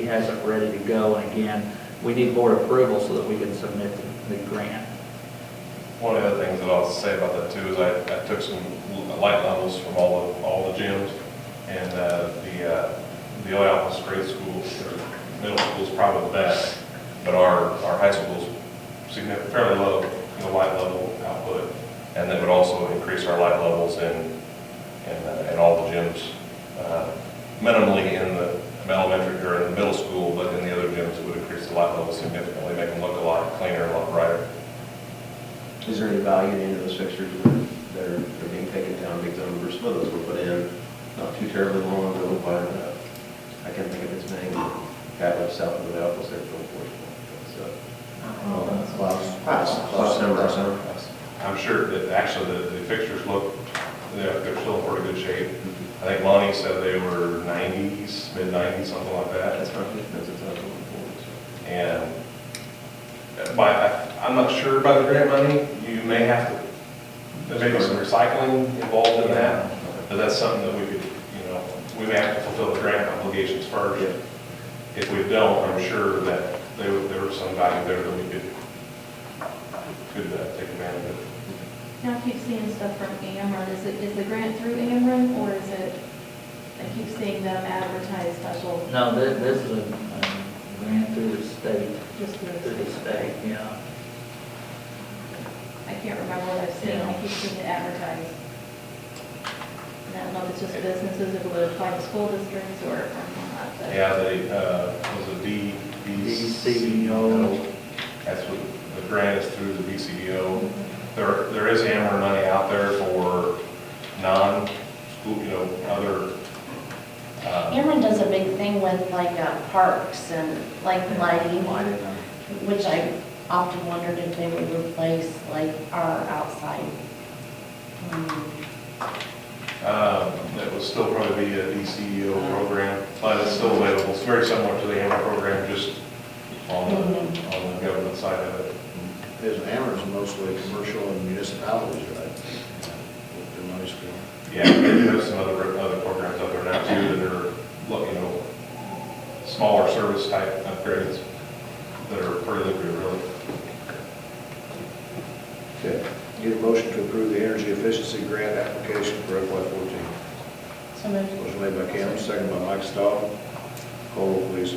has it ready to go, and again, we need board approval so that we can submit the grant. One of the other things that I'll say about that too is I took some light levels from all the gyms, and the Elapis grade school, or middle school is probably the best, but our high school is fairly low in the light level output, and that would also increase our light levels in all the gyms, minimally in the elementary or in the middle school, but in the other gyms it would increase the light levels significantly, make them look a lot cleaner and a lot brighter. Is there any value in any of those fixtures that are being taken down, big numbers? Some of those were put in not too terribly long ago, but I can't think of its name. Cat left south of the Alpha there for Klaus number. I'm sure that actually the fixtures look they're still in pretty good shape. I think Lonnie said they were 90s, mid-90s, something like that. That's not, that's what I was looking forward to. And I'm not sure about the grant money, you may have to, there may be some recycling involved in that, but that's something that we could, we may have to fulfill the grant obligations first. If we don't, I'm sure that there was some value there that we could take advantage of. Now I keep seeing stuff from Ameren. Is the grant through Ameren, or is it, I keep seeing them advertise special, No, this is a grant through the state, just through through the state, yeah. I can't remember what I've seen, I keep seeing it advertised. And I don't know if it's just businesses, if it would apply to school districts or not. but- Yeah, they, was it DCO. That's what, the grant is through the DCO. There is Ameren money out there for non-school, other. Ameren does a big thing with like parks and like lighting, which I often wondered if they would replace like our outside. That would still probably be a DCO program, but it's still available. It's very similar to the Ameren program, just on the government side of it. His Ameren's mostly commercial and municipalities, right? What their money's for. Yeah, there's some other programs out there now too that are, smaller service type upgrades that are pretty lucrative, really. Okay. Need a motion to approve the energy efficiency grant application for FY14. So moved. Motion made by Kim, second by Mike Stahl. Call roll, please.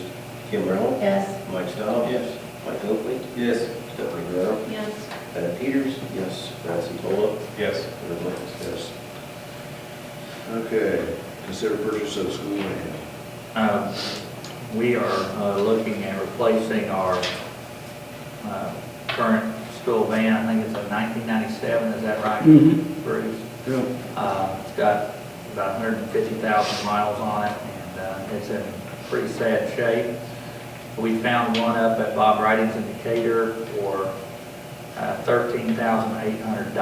Kim Brown? Yes. Mike Stowe? Yes. Mike Oakley? Yes. Stephanie Guerrero? Yes. Pat Peters? Yes. Brad Santola? Yes. Aaron Wilkins, yes. Okay, consider purchase of the school van. We are looking at replacing our current school van. I think it's a 1997, is that right, Bruce? Yeah. It's got about 150,000 miles on it, and it's in pretty sad shape. We found one up at Bob Writing's in Decatur for $13,800.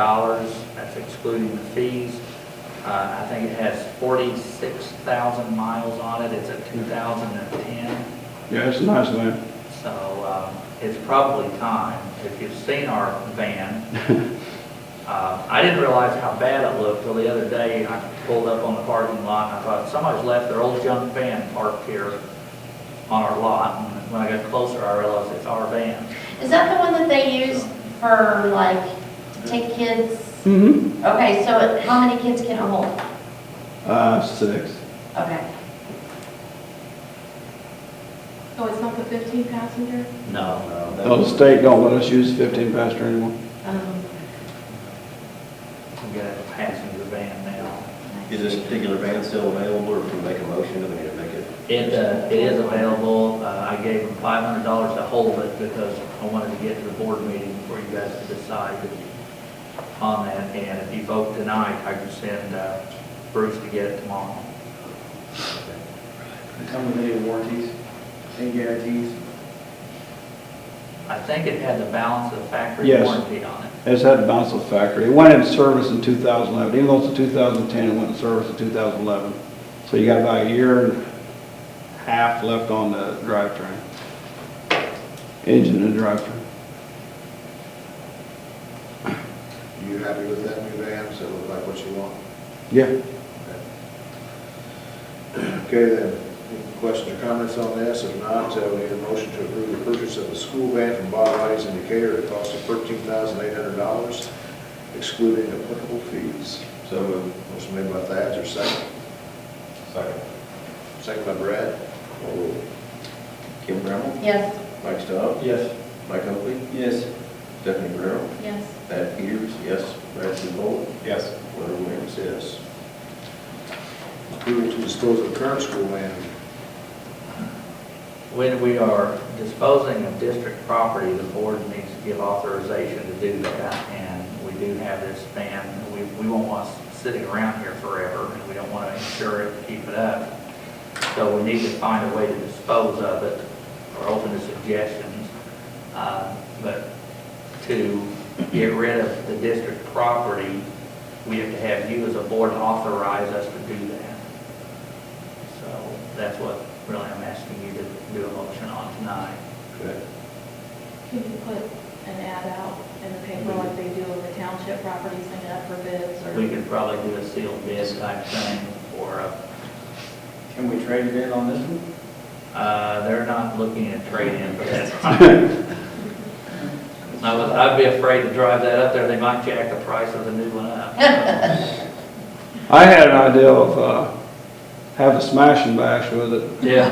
That's excluding the fees. I think it has 46,000 miles on it. It's a 2010. Yeah, it's a nice van. So it's probably time. If you've seen our van, I didn't realize how bad it looked till the other day. I pulled up on the parking lot and I thought somebody's left their old junk van parked here on our lot. And when I got closer, I realized it's our van. Is that the one that they use for like to take kids? Mm-hmm. Okay, so how many kids can it hold? 6. Okay. Oh, it's not the 15 passenger? No. No, the state don't let us use 15 passenger anymore. We got a passenger van now. Is this particular van still available, or can we make a motion? Do we need to make it? It is available. I gave them $500 to hold it because I wanted to get to the board meeting before you guys could decide on that. And if you vote tonight, I can send Bruce to get it tomorrow. They come with any warranties, any guarantees? I think it had the balance of the factory Yes. warranty on it. It's had to balance the factory. It went into service in 2011. Even though it's a 2010, it went into service in 2011. So you got about a year and a half left on the drivetrain. Engine and drivetrain. You happy with that new van? Does it look like what you want? Yeah. Okay, then, any questions or comments on this? If not, we need a motion to approve the purchase of a school van from Bob Writing's in Decatur at a cost of $13,800, excluding applicable fees. So moved. Motion made by Thad, or second? Second. Second by Brad. Call roll. Kim Brown? Yes. Mike Stowe? Yes. Mike Oakley? Yes. Stephanie Guerrero? Yes. Pat Peters? Yes. Brad Santola? Yes. Aaron Wilkins, yes. Approval to dispose of current school van. When we are disposing of district property, the board needs to give authorization to do that. And we do have this van. We won't want it sitting around here forever, and we don't want to insure it, keep it up. So we need to find a way to dispose of it, or open to suggestions. But to get rid of the district property, we have to have you as a board authorize us to do that. So that's what really I'm asking you to do a motion on tonight. Okay. Can you put an ad out in the paper like they do in the township properties, send it up for bids, or? We could probably do a sealed bid type thing, or Can we trade it in on this one? they're not looking at trade-in for that. I'd be afraid to drive that up there, they might jack the price of the new one up. I had an idea of having a smash and bash with it, Yeah.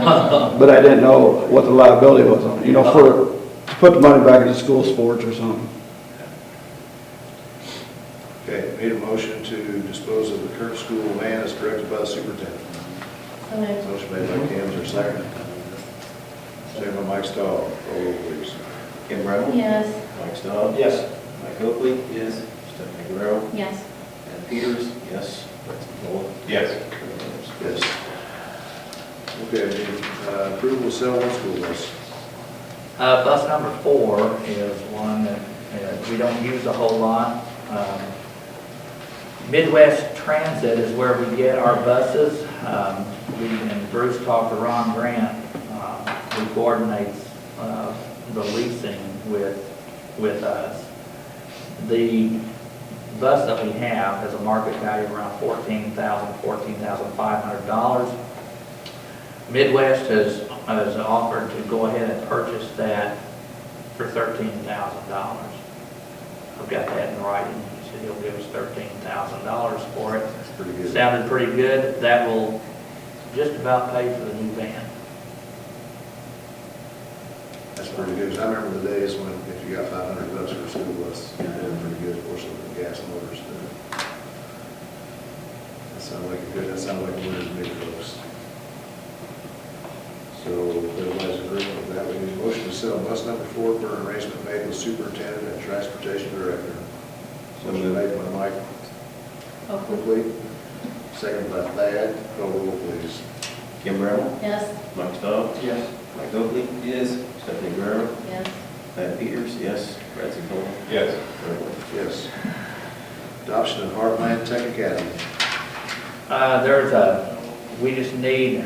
but I didn't know what the liability was on it, you know, to put the money back into school sports or something. Okay, need a motion to dispose of the current school van as directed by the superintendent. So moved. Motion made by Kim, is there a second? Second by Mike Stahl. Roll roll, please. Kim Brown? Yes. Mike Stowe? Yes. Mike Oakley? Yes. Stephanie Guerrero? Yes. Ed Peters? Yes. Bradley Boyd? Yes. Yes. Okay, need approval of sale of school bus. Bus number 4 is one that we don't use a whole lot. Midwest Transit is where we get our buses. And Bruce talked to Ron Grant, who coordinates the leasing with us. The bus that we have has a market value of around $14,500. Midwest has offered to go ahead and purchase that for $13,000. I've got that in writing. He said he'll give us $13,000 for it. That's pretty good. Sounded pretty good. That will just about pay for the new van. That's pretty good. 'Cause I remember the days when if you got $500 for a school bus, you did pretty good for some of the gas motors. That sounds like a good, that sounds like a winner to big folks. So everybody's agreeing with that. We need a motion to sell bus number 4 per arrangement made with superintendent and transportation director. Motion made by Mike Oakley, second by Thad. Call roll, please. Kim Brown? Yes. Mike Stowe? Yes. Mike Oakley? Yes. Stephanie Guerrero? Yes. Ed Peters? Yes. Bradley Boyd? Yes. Yes. Adoption of Heartland Tech Academy. We just need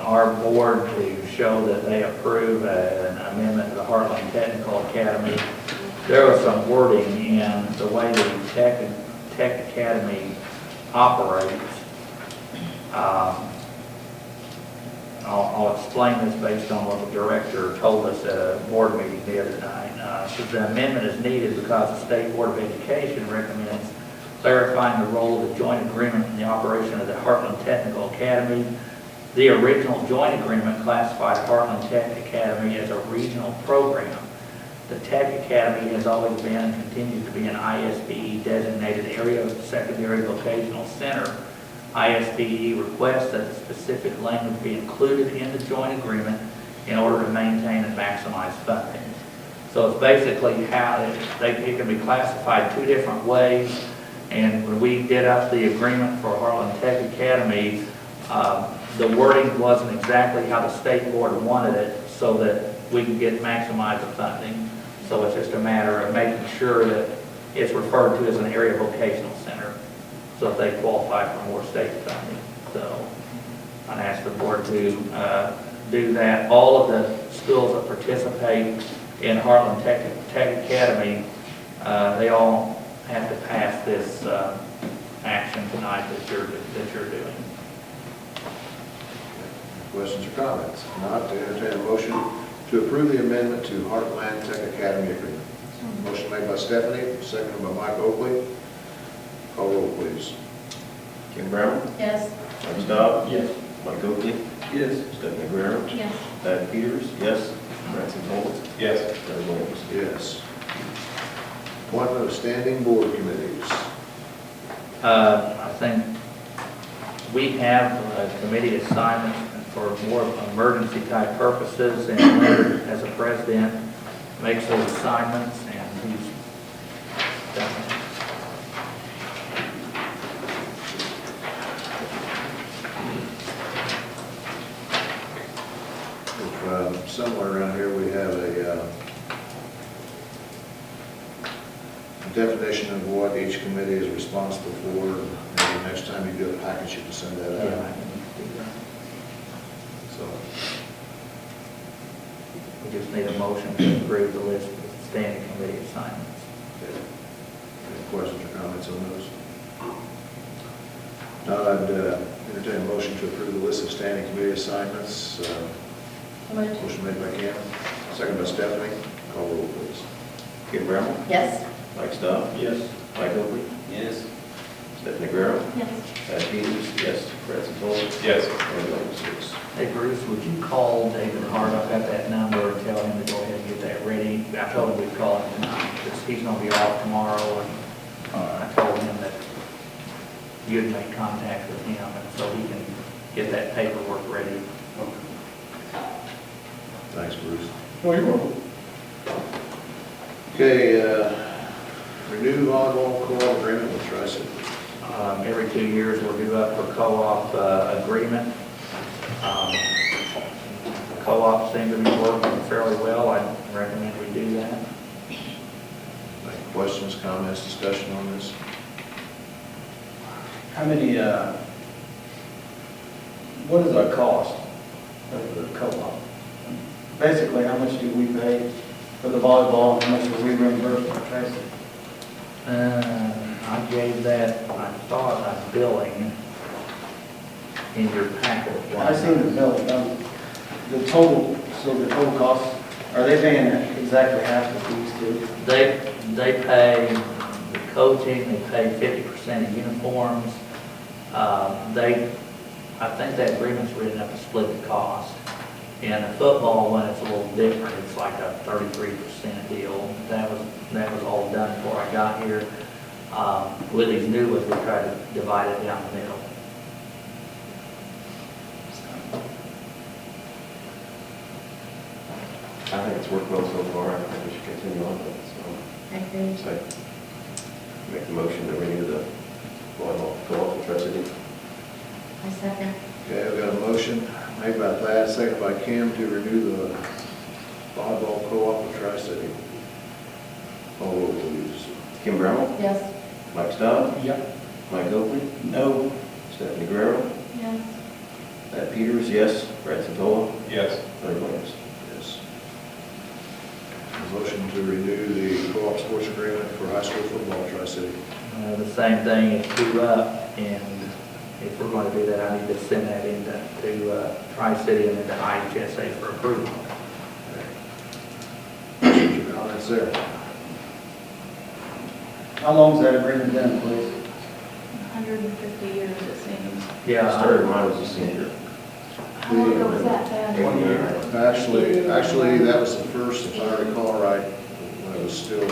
our board to show that they approve an amendment to the Heartland Technical Academy. There was some wording in the way the Tech Academy operates. I'll explain this based on what the director told us at a board meeting the other night. The amendment is needed because the State Board of Education recommends clarifying the role of the joint agreement in the operation of the Heartland Technical Academy. The original joint agreement classified Heartland Tech Academy as a regional program. The Tech Academy has always been and continues to be an ISBE designated area of secondary vocational center. ISBE requests that the specific language be included in the joint agreement in order to maintain and maximize funding. So it's basically how it can be classified 2 different ways. And when we did up the agreement for Heartland Tech Academy, the wording wasn't exactly how the state board wanted it so that we can maximize the funding. So it's just a matter of making sure that it's referred to as an area vocational center so that they qualify for more state funding. So I'd ask the board to do that. All of the schools that participate in Heartland Tech Academy, they all have to pass this action tonight that you're doing. Questions or comments? If not, to entertain a motion to approve the amendment to Heartland Tech Academy agreement. Motion made by Stephanie, seconded by Mike Oakley. Call roll, please. Kim Brown? Yes. Mike Stowe? Yes. Mike Oakley? Yes. Stephanie Guerrero? Yes. Ed Peters? Yes. Bradley Boyd? Yes. Larry Williams? Yes. Appointment of standing board committees. I think we have a committee assignment for more emergency type purposes, and Leonard, as a president, makes those assignments, and he's done it. Somewhere around here, we have a definition of what each committee is responsible for. Maybe next time you do a package, you can send that Yeah, I out. can do that. So, We just need a motion to approve the list of standing committee assignments. okay. Any questions or comments on those? Now I'd entertain a motion to approve the list of standing committee assignments. Motion made by Kim, second by Stephanie. Call roll, please. Kim Brown, Yes. Mike Stowe, Yes. Mike Oakley, Yes. Stephanie Guerrero, Yes. Pat Peters, yes, Brett Santola, Yes. Larry Williams, yes. Hey Bruce, would you call David Hart up at that number and tell him to go ahead and get that ready? I told him we'd call him tonight, because he's gonna be off tomorrow, and I told him that you'd make contact with him, and so he can get that paperwork ready. Thanks, Bruce. Well, you're welcome. Okay, renew volleyball co-op agreement with Tri-City. Every 2 years, we're due up for co-op agreement. Co-ops seem to be working fairly well. I recommend we do that. Any questions, comments, discussion on this? How many, what is our cost of the co-op? Basically, how much do we pay for the volleyball, and how much do we reimburse for Tracy? I gave that, I thought, a billing in your packet. I seen the bill, the total, so the total cost, are they paying exactly half the fees too? They pay the coaching, they pay 50% of uniforms. I think that agreement's written up to split the cost. And the football one, it's a little different, it's like a 33% deal. That was all done before I got here. With these new ones, we tried to divide it down the middle. I think it's worked well so far, I think we should continue on with it, I agree. so. Make the motion to renew the volleyball co-op with Tri-City. I second. Okay, I've got a motion made by Thad, second by Kim to renew the volleyball co-op with Tri-City. Call roll, please. Kim Brown, Yes. Mike Stowe, Yep. Mike Oakley, No. Stephanie Guerrero, Yes. Pat Peters, yes, Brett Santola, Yes. Larry Williams. Yes. A motion to renew the co-op sports agreement for high school football at Tri-City. The same thing, it's due up, and if we're going to do that, I need to send that into Tri-City and into IHSA for approval. Questions or comments there? How long's that agreement been in place? 150 years, it seems. Yeah, I started when I was a senior. How long ago was that, Thad? 20 years. Actually, that was the first, if I recall right, when it was still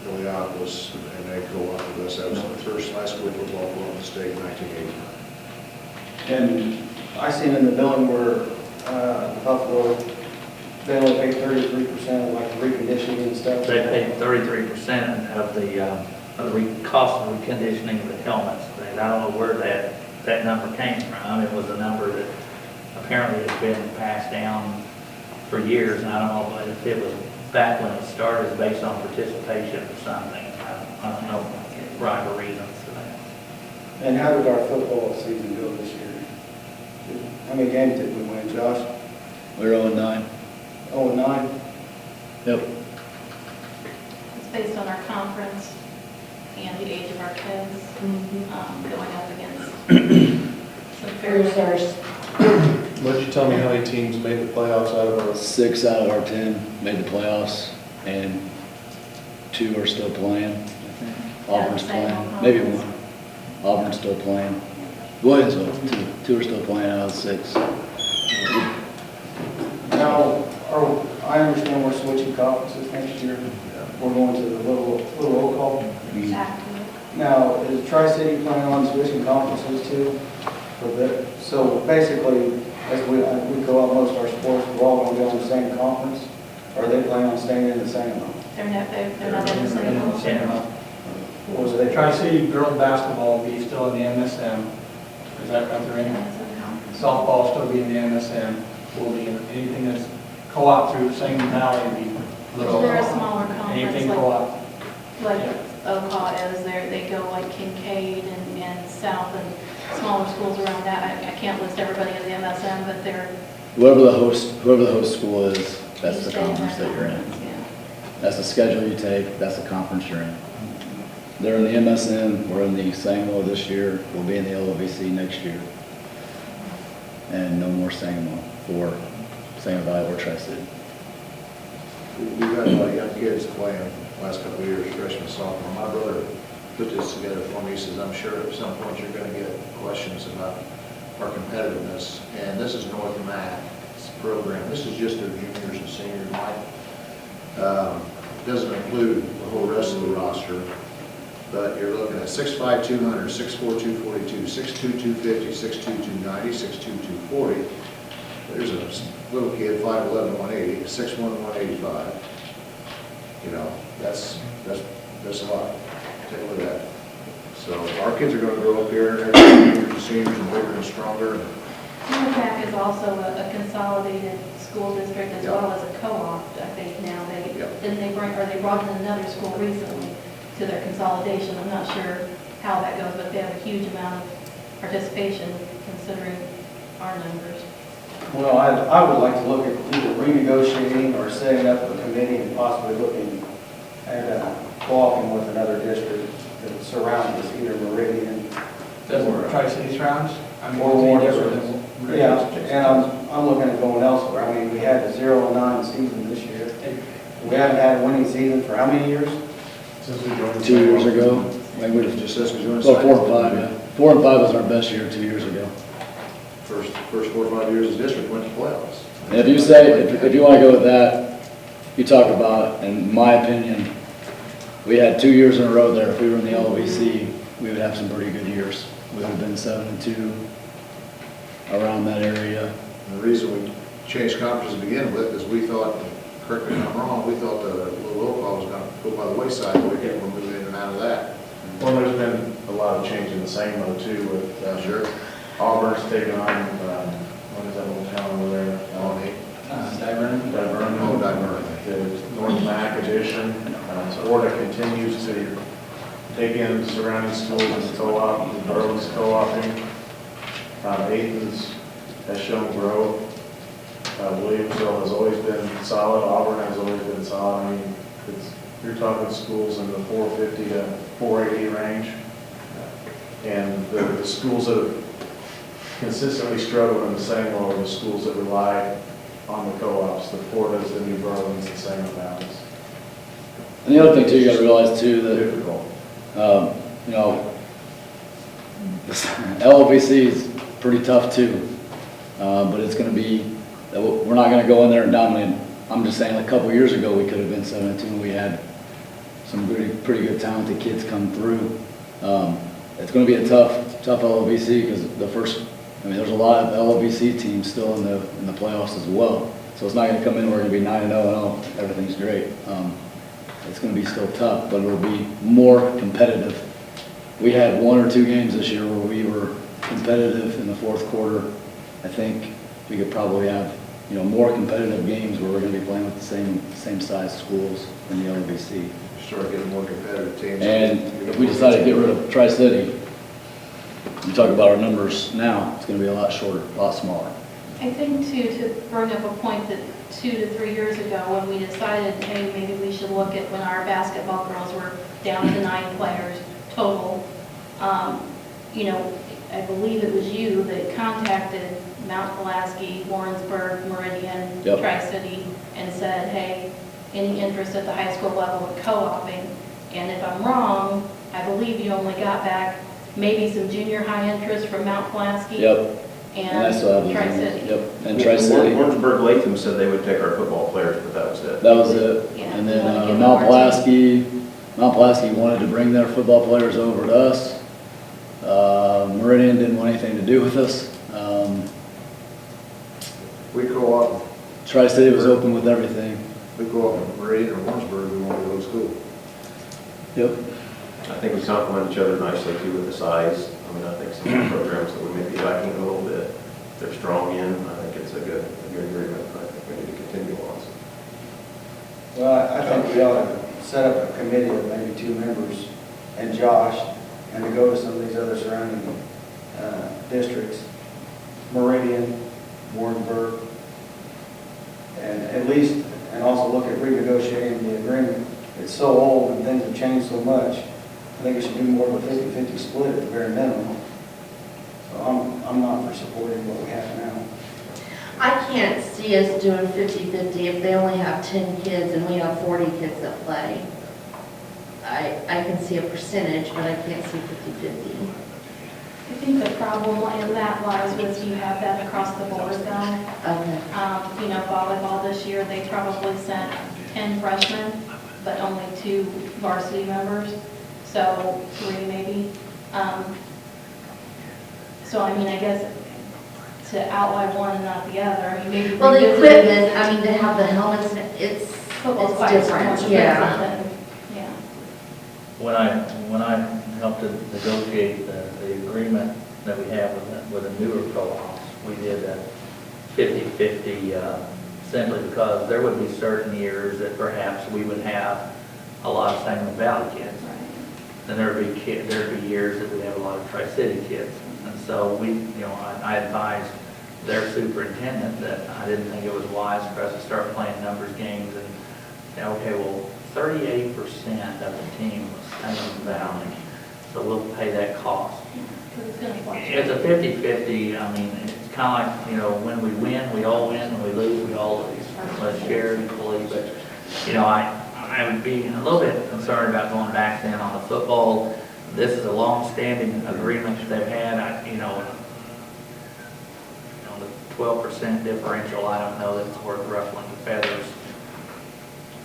Minneapolis, and they co-op with us. That was the first high school football club in the state in 1989. And I seen in the billing where, Buffalo, they only pay 33% of like reconditioning and stuff. they paid 33% of the cost of reconditioning of the helmets. And I don't know where that number came from. It was a number that apparently has been passed down for years, and I don't know if it was back when it started based on participation or something. I don't know rhyme or reasons for that. And how did our football season go this year? How many games did we win, Josh? We're 0-9. 0-9? Yep. It's based on our conference and the age of our kids, going up against some fairly Bruisers. Why don't you tell me how many teams made the playoffs out of our... 6 out of our 10 made the playoffs, and 2 are still playing, I think. Auburn's same playing, on maybe conference. 1. Auburn's still playing. Williamsville, 2 are still playing out of 6. Now, I understand we're switching conferences next year. We're going to the little roll call. Exactly. Now, is Tri-City planning on switching conferences too? So basically, as we go out most of our sports, we're all going to be on the same conference? Or are they planning on staying in the Sangamon? They're not in the same. Or was they Tri-City girls basketball will be still in the MSM. Is that right, Lorraine? Softball will still be in the MSM. Will be anything that's co-op through the same valley will be Is there a smaller anything conference co-op. like OCA is, they go like Kincaid and South and smaller schools around that. I can't list everybody in the MSM, but they're. Whoever the host school is, that's you the stay in conference that you're in. Yeah. That's the schedule you take, that's the conference you're in. They're in the MSN, we're in the Sangamon this year, we'll be in the LOVC next year. And no more Sangamon for Sangamon Valley or Tri-City. We've had a lot of young kids playing the last couple of years, freshman, sophomore. My brother put this together for me. He says, I'm sure at some point you're going to get questions about our competitiveness. And this is North Mac's program. This is just their juniors and seniors. Mike doesn't include the whole rest of the roster. But you're looking at 6'5", 200, 6'4", 242, 6'2", 250, 6'2", 290, 6'2", 240. There's a little kid, 5'11", 180, 6'1", 185. You know, that's a lot. Take a look at that. So our kids are going to grow up here, and they're juniors and seniors and bigger and stronger. North Mac is also a consolidated school district as well as a co-op, I think now. They brought in another school recently to their consolidation. I'm not sure how that goes, but they have a huge amount of participation considering our numbers. Well, I would like to look at either renegotiating or setting up a committee and possibly looking at co-oping with another district that surrounds us, either Meridian Doesn't Tri-City surrounds? I mean, or it's any Warren. different than. Yeah, and I'm looking at going elsewhere. I mean, we had the 0-9 season this year. We haven't had a winning season for how many years? Since we joined 2 years ago, maybe we just since we joined. well, 4 and 5, yeah. 4 and 5 was our best year 2 years ago. First 4 or 5 years, the district went to playoffs. And if you say, if you want to go with that, you talk about, in my opinion, we had 2 years in a row there. If we were in the LOVC, we would have some pretty good years. We would have been 7-2, around that area. And the reason we changed conferences to begin with is we thought, correct me if I'm wrong, we thought the little Oklahoma was going to go by the wayside, but we we're moving in and out of that. Well, there's been a lot of change in the same though too with Sure. Auburn's taken on, what is that little town over there? Divern. Divern. Oh, Divern. The North Mac addition. Florida continues to take in surrounding schools and co-op, the borough's co-oping. Athens has shown growth. Williamsville has always been solid. Auburn has always been solid. I mean, you're talking schools in the 450 to 480 range. And the schools that have consistently struggled in the same are the schools that rely on the co-ops, the Floridas, the New Berlins, the Sangamon Valleys. And the other thing too, you got to realize too that, Difficult. you know, LOVC is pretty tough too, but it's going to be, we're not going to go in there and dominate. I'm just saying, like a couple years ago, we could have been 7-2. We had some pretty good talented kids come through. It's going to be a tough LOVC because there's a lot of LOVC teams still in the playoffs as well. So it's not going to come in, we're going to be 9-0 and everything's great. It's going to be still tough, but it'll be more competitive. We had 1 or 2 games this year where we were competitive in the fourth quarter. I think we could probably have, more competitive games where we're going to be playing with the same size schools in the LVC. Start getting more competitive teams. And if we decide to get rid of Tri-City, you talk about our numbers now, it's going to be a lot shorter, a lot smaller. I think too, to bring up a point that 2 to 3 years ago, when we decided, hey, maybe we should look at when our basketball girls were down to 9 players total, I believe it was you that contacted Mount Pulaski, Warrensburg, Meridian, Yep. Tri-City, and said, hey, any interest at the high school level with co-oping? And if I'm wrong, I believe you only got back maybe some junior high interest from Mount Pulaski. Yep. And I still have the Tri-City. Yep. And Tri-City. Warrensburg Latham said they would take our football players, but that was it. That was it. Yeah, And we wanna then give Mount them our team. Pulaski wanted to bring their football players over to us. Meridian didn't want anything to do with us. We co-op, Tri-City was open with everything. we co-op in Meridian or Warrensburg, we want to go to school. Yep. I think we complement each other nicely too with the size. I mean, I think some of the programs that we may be lacking a little bit, they're strong in. I think it's a good agreement. I think we need to continue on. Well, I think we ought to set up a committee of maybe 2 members and Josh, and to go to some of these other surrounding districts, Meridian, Warrenburg, and at least, and also look at renegotiating the agreement. It's so old and things have changed so much, I think it should be more of a 50-50 split at the very minimum. So I'm not for supporting what we have now. I can't see us doing 50-50 if they only have 10 kids and we have 40 kids that play. I can see a percentage, but I can't see 50-50. I think the problem in that lies with you have that across the board though. Okay. You know, volleyball this year, they probably sent 10 freshmen, but only 2 varsity members, so 3 maybe. So I mean, I guess to outline one and not the other, I mean, maybe. Well, the revisit equipment, I mean, to have the helmets, it's Football's quite different, different. yeah. Yeah. When I helped to negotiate the agreement that we have with the newer co-ops, we did a 50-50 simply because there would be certain years that perhaps we would have a lot of Sangamon Valley kids. And there'd be years that we have a lot of Tri-City kids. And so I advised their superintendent that I didn't think it was wise for us to start playing numbers games and say, okay, well, 38% of the team was Sangamon Valley, so we'll pay that cost. It's a 50-50, I mean, it's kind of like, when we win, we all win, when we lose, we all lose. Let's share equally, but, I would be a little bit concerned about going back then on the football. This is a long-standing agreement that they've had, the 12% differential, I don't know that it's worth ruffling the feathers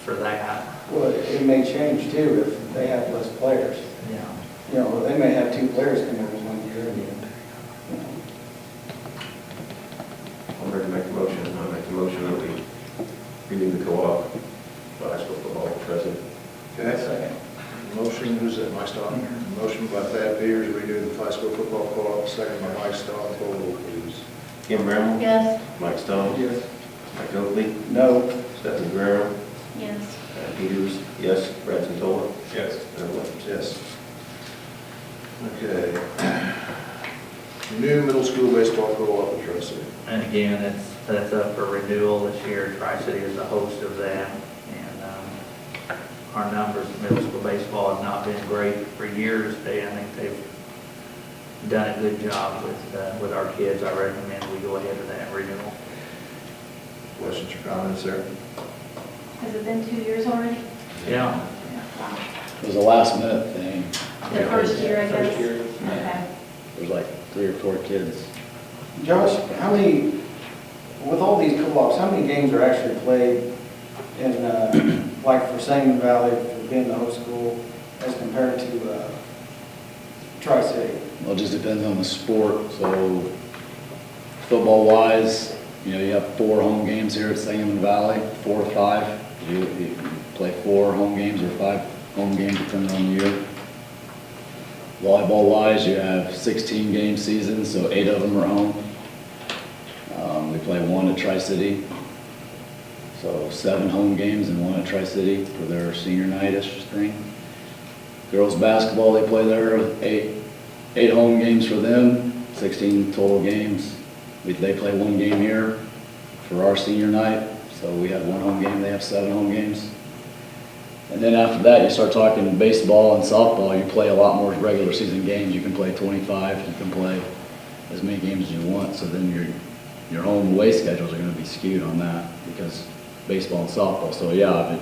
for that. Well, it may change too if they have less players. Yeah. They may have 2 players come in 1 year. I'm ready to make a motion. I'll make the motion that we renew the co-op for high school football president. Okay, second. Motion, who's that, Mike Stock? Motion by Thad Peters, renew the high school football co-op, second by Mike Stock, roll call please. Kim Brown? Yes. Mike Stone? Yes. Mike Oakley? No. Stephanie Guerrero? Yes. Thad Peters? Yes. Brad Santola? Yes. Mayor Williams? Yes. Okay. New middle school baseball co-op at Tri-City. And again, that's up for renewal this year. Tri-City is the host of that. And our numbers in middle school baseball have not been great for years. I think they've done a good job with our kids. I recommend we go ahead with that renewal. Questions or comments there? Has it been 2 years already? Yeah. Wow. It was a last minute thing. The first year, I guess? First year. Okay. There was like 3 or 4 kids. Josh, with all these co-ops, how many games are actually played in, like for Sangamon Valley, for being the host school, as compared to Tri-City? Well, it just depends on the sport. So football wise, you have 4 home games here at Sangamon Valley, 4 to 5. You play 4 home games or 5 home games depending on the year. Volleyball wise, you have 16 game seasons, so 8 of them are home. We play 1 at Tri-City, so 7 home games and 1 at Tri-City for their senior night-ish thing. Girls basketball, they play there, 8 home games for them, 16 total games. They play 1 game here for our senior night, so we have 1 home game, they have 7 home games. And then after that, you start talking baseball and softball, you play a lot more regular season games. You can play 25, you can play as many games as you want, so then your home away schedules are going to be skewed on that because baseball and softball. So yeah,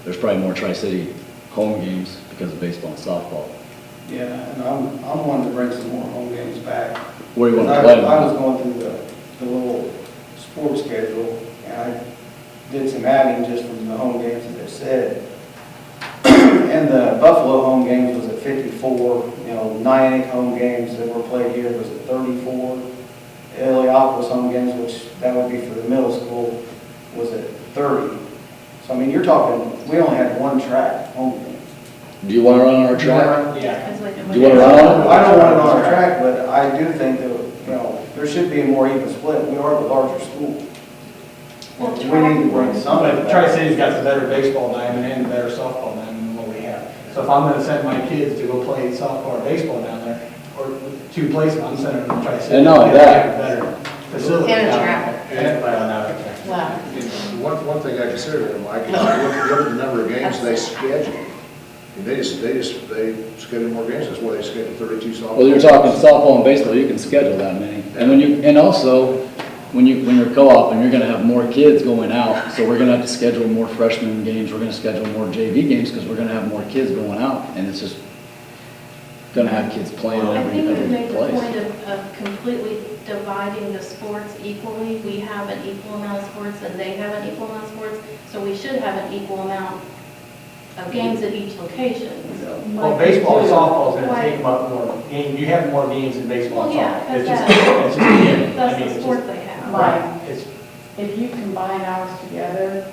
there's probably more Tri-City home games because of baseball and softball. Yeah, and I'm wanting to bring some more home games back. Where do you want to I play them? was going through the little sports schedule, and I did some adding just from the home games that they said. And the Buffalo home games was at 54, Nyack home games that were played here was at 34. Heliopolis home games, which that would be for the middle school, was at 30. So, I mean, you're talking, we only had 1 track home game. Do you want to run on our track? Yeah. Do you want to run on it? I don't want it on our track, but I do think that, there should be a more even split. We are the larger school. Well, We need to bring something But back. Tri-City's got the better baseball diamond and the better softball diamond than what we have. So if I'm gonna send my kids to go play softball or baseball down there, or two places, I'm sending them to Tri-City. And not only They that- have better facilities And down traffic. there. And, well, now it's traffic. Wow. One thing I consider, Mike, is look at the number of games they schedule. And they schedule more games, that's why they schedule 32 softball. Well, you're talking softball and baseball, you can schedule that many. And when you, and also, when you're co-op, and you're gonna have more kids going out, so we're gonna have to schedule more freshman games, we're gonna schedule more JV games, because we're gonna have more kids going out, and it's just gonna have kids playing I every think we made the place. point of completely dividing the sports equally. We have an equal amount of sports and they have an equal amount of sports, so we should have an equal amount of games at each location. Well, baseball and softball is gonna take them up more, you have more games in baseball and Well, yeah, softball. It's that's just, it's just, a given. I That's mean, the it's sport just- they have. Mike, It's, if you combine ours together,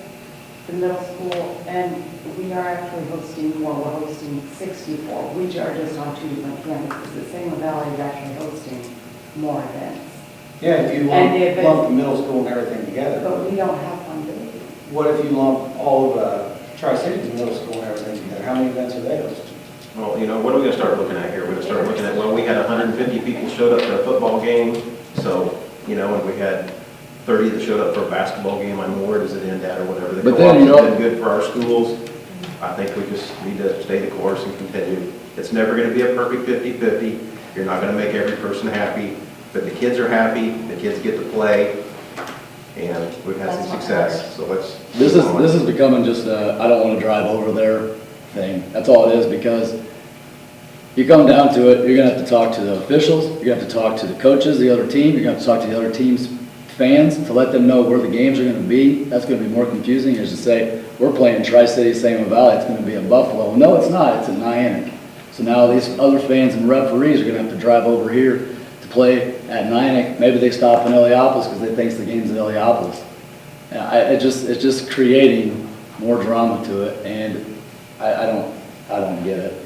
the middle school, and we are actually hosting more, we're hosting 64. We are just on 2 different campuses. The Sangamon Valley is actually hosting more events. Yeah, if you And if lump the middle school and everything together. But we don't have fun days. What if you lump all of Tri-City's middle school and everything together? How many events are they hosting? Well, you know, what are we gonna start looking at here? We're gonna start looking at, well, we had 150 people showed up for a football game, so, you know, and we had 30 that showed up for a basketball game, I'm more, does it end at, or whatever. The But then, you co-op's know- been good for our schools. I think we just need to stay the course and continue. It's never gonna be a perfect 50-50. You're not gonna make every person happy, but the kids are happy, the kids get to play, and we've had some That's what success, so let's. This move on. is becoming just a, I don't want to drive over there thing. That's all it is, because you come down to it, you're gonna have to talk to the officials, you're gonna have to talk to the coaches, the other team, you're gonna have to talk to the other team's fans to let them know where the games are gonna be. That's gonna be more confusing, as to say, we're playing Tri-City, Sangamon Valley, it's gonna be in Buffalo. No, it's not, it's in Niantic. So now these other fans and referees are gonna have to drive over here to play at Niantic. Maybe they stop in Heliopolis because they think the game's in Heliopolis. It's just creating more drama to it, and I don't get it.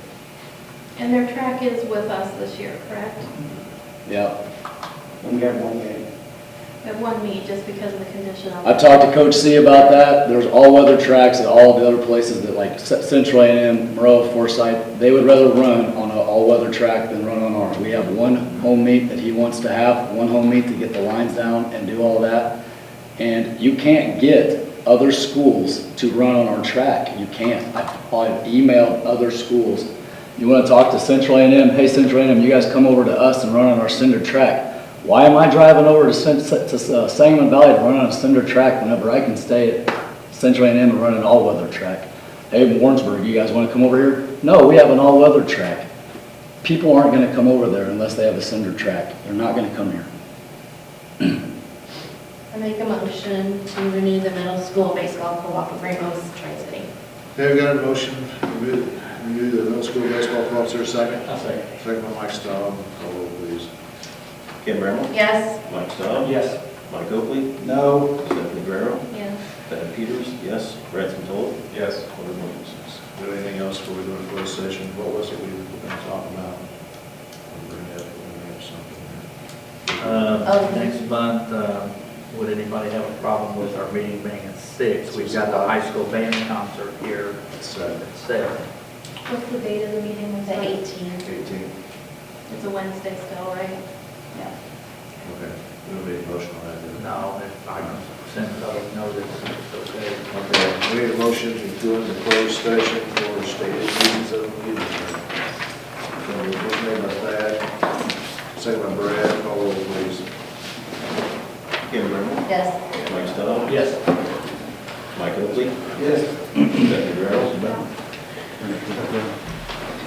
And their track is with us this year, correct? Yep. We have one game. At one meet, just because of the condition of. I talked to Coach C about that. There's all-weather tracks at all the other places that, like Central A&M, Monroe, Forsyth, they would rather run on an all-weather track than run on ours. We have one home meet that he wants to have, one home meet to get the lines down and do all that. And you can't get other schools to run on our track. You can't. I've emailed other schools. You want to talk to Central A&M? Hey, Central A&M, you guys come over to us and run on our cinder track. Why am I driving over to Sangamon Valley to run on a cinder track whenever I can stay at Central A&M and run an all-weather track? Hey, Warrensburg, you guys want to come over here? No, we have an all-weather track. People aren't going to come over there unless they have a cinder track. They're not going to come here. I make a motion to renew the middle school baseball co-op agreement with Tri-City. Okay, we got a motion, renew the middle school baseball club, is there a second? I'll say, Second by Mike Staub, call roll please. Kim Bramwell? Yes. Mike Staub? yes. Mike Oakley? No. Stephanie Guerrero? Yes. Ben Peters? Yes. Brad Santola? Yes. Order Williams. Do anything else before we go into closed session? What was it we were going to talk about? I'll bring that, we're going to have something Next month, would anybody have a problem with our meeting being at 6? We've got the high school band concert here there. It's 7, at 7. What's the date of the meeting? The 18th. 18. It's a Wednesday still, right? Yeah. Okay, we don't need a motion on that, do we? No, if I can send public notice, it's okay. Okay, we need a motion to go into closed session for stated reasons of the meeting. So, motion made by Thad, second by Brad, call roll please. Kim Bramwell? Yes. Mike Staub? Yes. Mike Oakley? Yes. Stephanie Guerrero?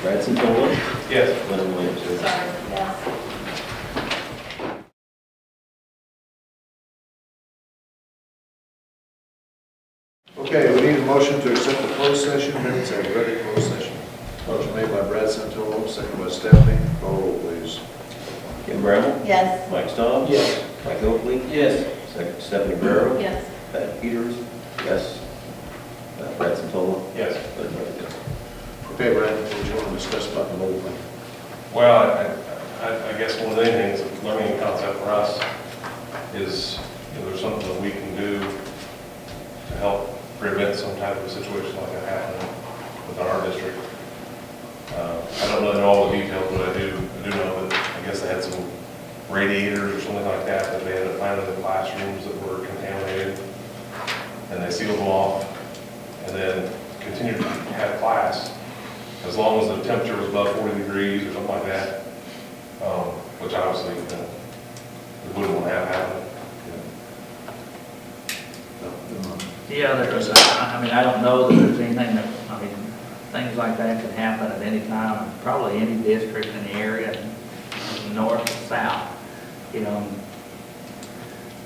Brad Santola? Yes. Leonard Williams? Sorry, yes. Okay, we need a motion to accept the closed session minutes as read in closed session. Motion made by Brad Santola, second by Stephanie, call roll please. Kim Bramwell? Yes. Mike Staub? Yes. Mike Oakley? Yes. Second, Stephanie Guerrero? Yes. Ben Peters? Yes. Brad Santola? Yes. Leonard Williams, yes. Okay, Brad, what do you want to discuss about the mobile thing? Well, I guess one of the things, a learning concept for us is, there's something that we can do to help prevent some type of situation like that happening within our district. I don't know all the details, but I do know that, I guess they had some radiators or something like that they ended up finding in the classrooms that were contaminated. And they sealed them off and then continued to have class as long as the temperature was above 40 degrees or something like that, which obviously we wouldn't want to have happen. Yeah, there's, I mean, I don't know that there's anything that, I mean, things like that can happen at any time, probably any district in the area, north or south, you know.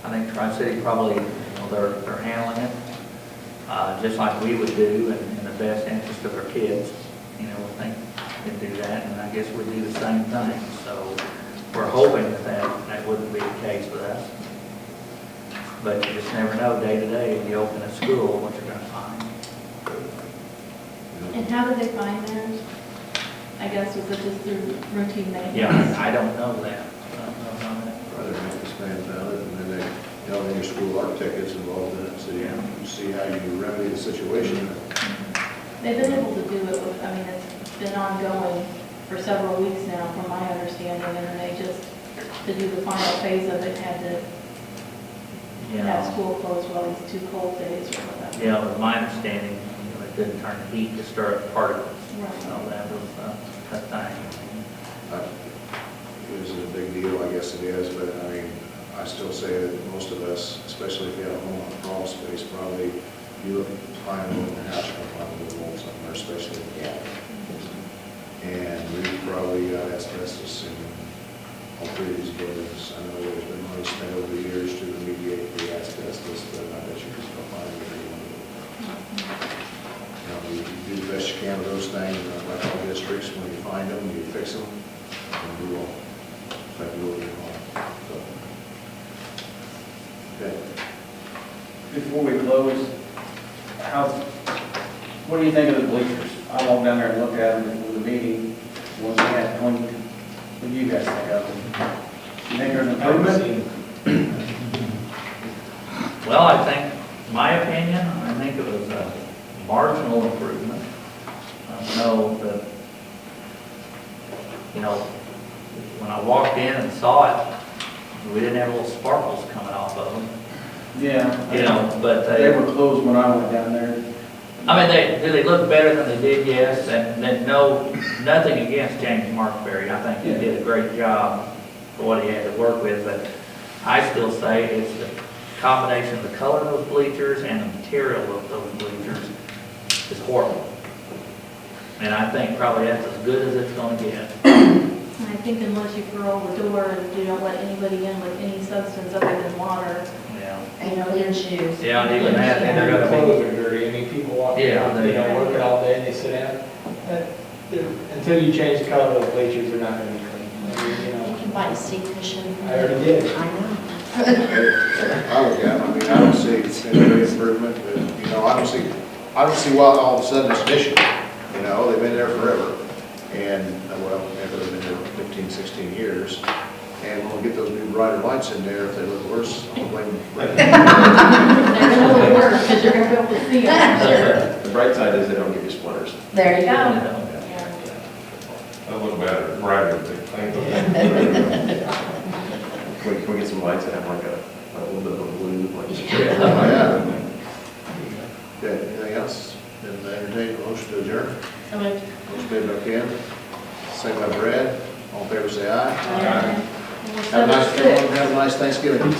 I think Tri-City probably, you know, they're handling it, just like we would do in the best interest of our kids. You know, we think we'd do that, and I guess we'd do the same thing. So we're hoping that wouldn't be the case with us. But you just never know day to day, if you open a school, what you're gonna find. And how did they find theirs? I guess, was it just through routine maintenance? Yeah, I don't know that. I don't know that. Rather maintenance man found it, and then they, you know, then your school architect gets involved in it, so you see how you remedy the situation. They've been able to do it with, I mean, it's been ongoing for several weeks now, from my understanding, and then they just, to do the final phase of it, had to have school closed while these 2 cold days or whatever. Yeah, it was my understanding, you know, it didn't turn the heat to stir up particles. Right. So that was a thing. It is a big deal, I guess it is, but I mean, I still say that most of us, especially if you have a home on crawl space, probably, you look, find a little in the house, you'll find a little mold somewhere, especially if you have. And we probably got asbestos in all 3 of these buildings. I know there's been money spent over the years to remediate the asbestos, but I bet you can still find it every one of them. You know, you do the best you can with those things, and like all districts, when you find them, you fix them, and do all, like you will at home. So, okay. Before we close, what do you think of the bleachers? I walked down there and looked at them before the meeting, when we had cleaned. What do you guys think of them? You think there's an improvement? Well, I think, my opinion, I think it was a marginal improvement. I know that, you know, when I walked in and saw it, we didn't have little sparkles coming off of them. Yeah. You know, but They were closed when I went down there. I mean, do they look better than they did? Yes, and then nothing against James Markberry. I think he did a great job for what he had to work with, but I still say it's the combination of the color of those bleachers and the material of those bleachers is horrible. And I think probably that's as good as it's going to get. And I think unless you throw the door and you don't let anybody in with any substance other than water, Yeah. And clean shoes. Yeah, and even that, and they're gonna Clothes be, are dirty. I mean, people walk, Yeah, you know, working all day and they sit down. Until you change the color of the bleachers, they're not gonna be clean. You You know, can buy a seat cushion. I already did. I know. I look at it, I mean, I don't see any great improvement, but, you know, I don't see why all of a sudden it's an issue. You know, they've been there forever, and, well, they've been there 15, 16 years. And when we get those new brighter lights in there, if they look worse, I'll blame Brett. they're gonna look worse because you're gonna be able to see them. The bright side is they don't give you splinters. There you go. That'll look better, brighter, they clean Can we get some lights that have like a little bit of a blue, like? Yeah. Okay, anything else? Then I entertain a motion to adjourn. So moved. Motion made by Ken, second by Brad. All in favor, say aye. Aye. Have a nice Thanksgiving.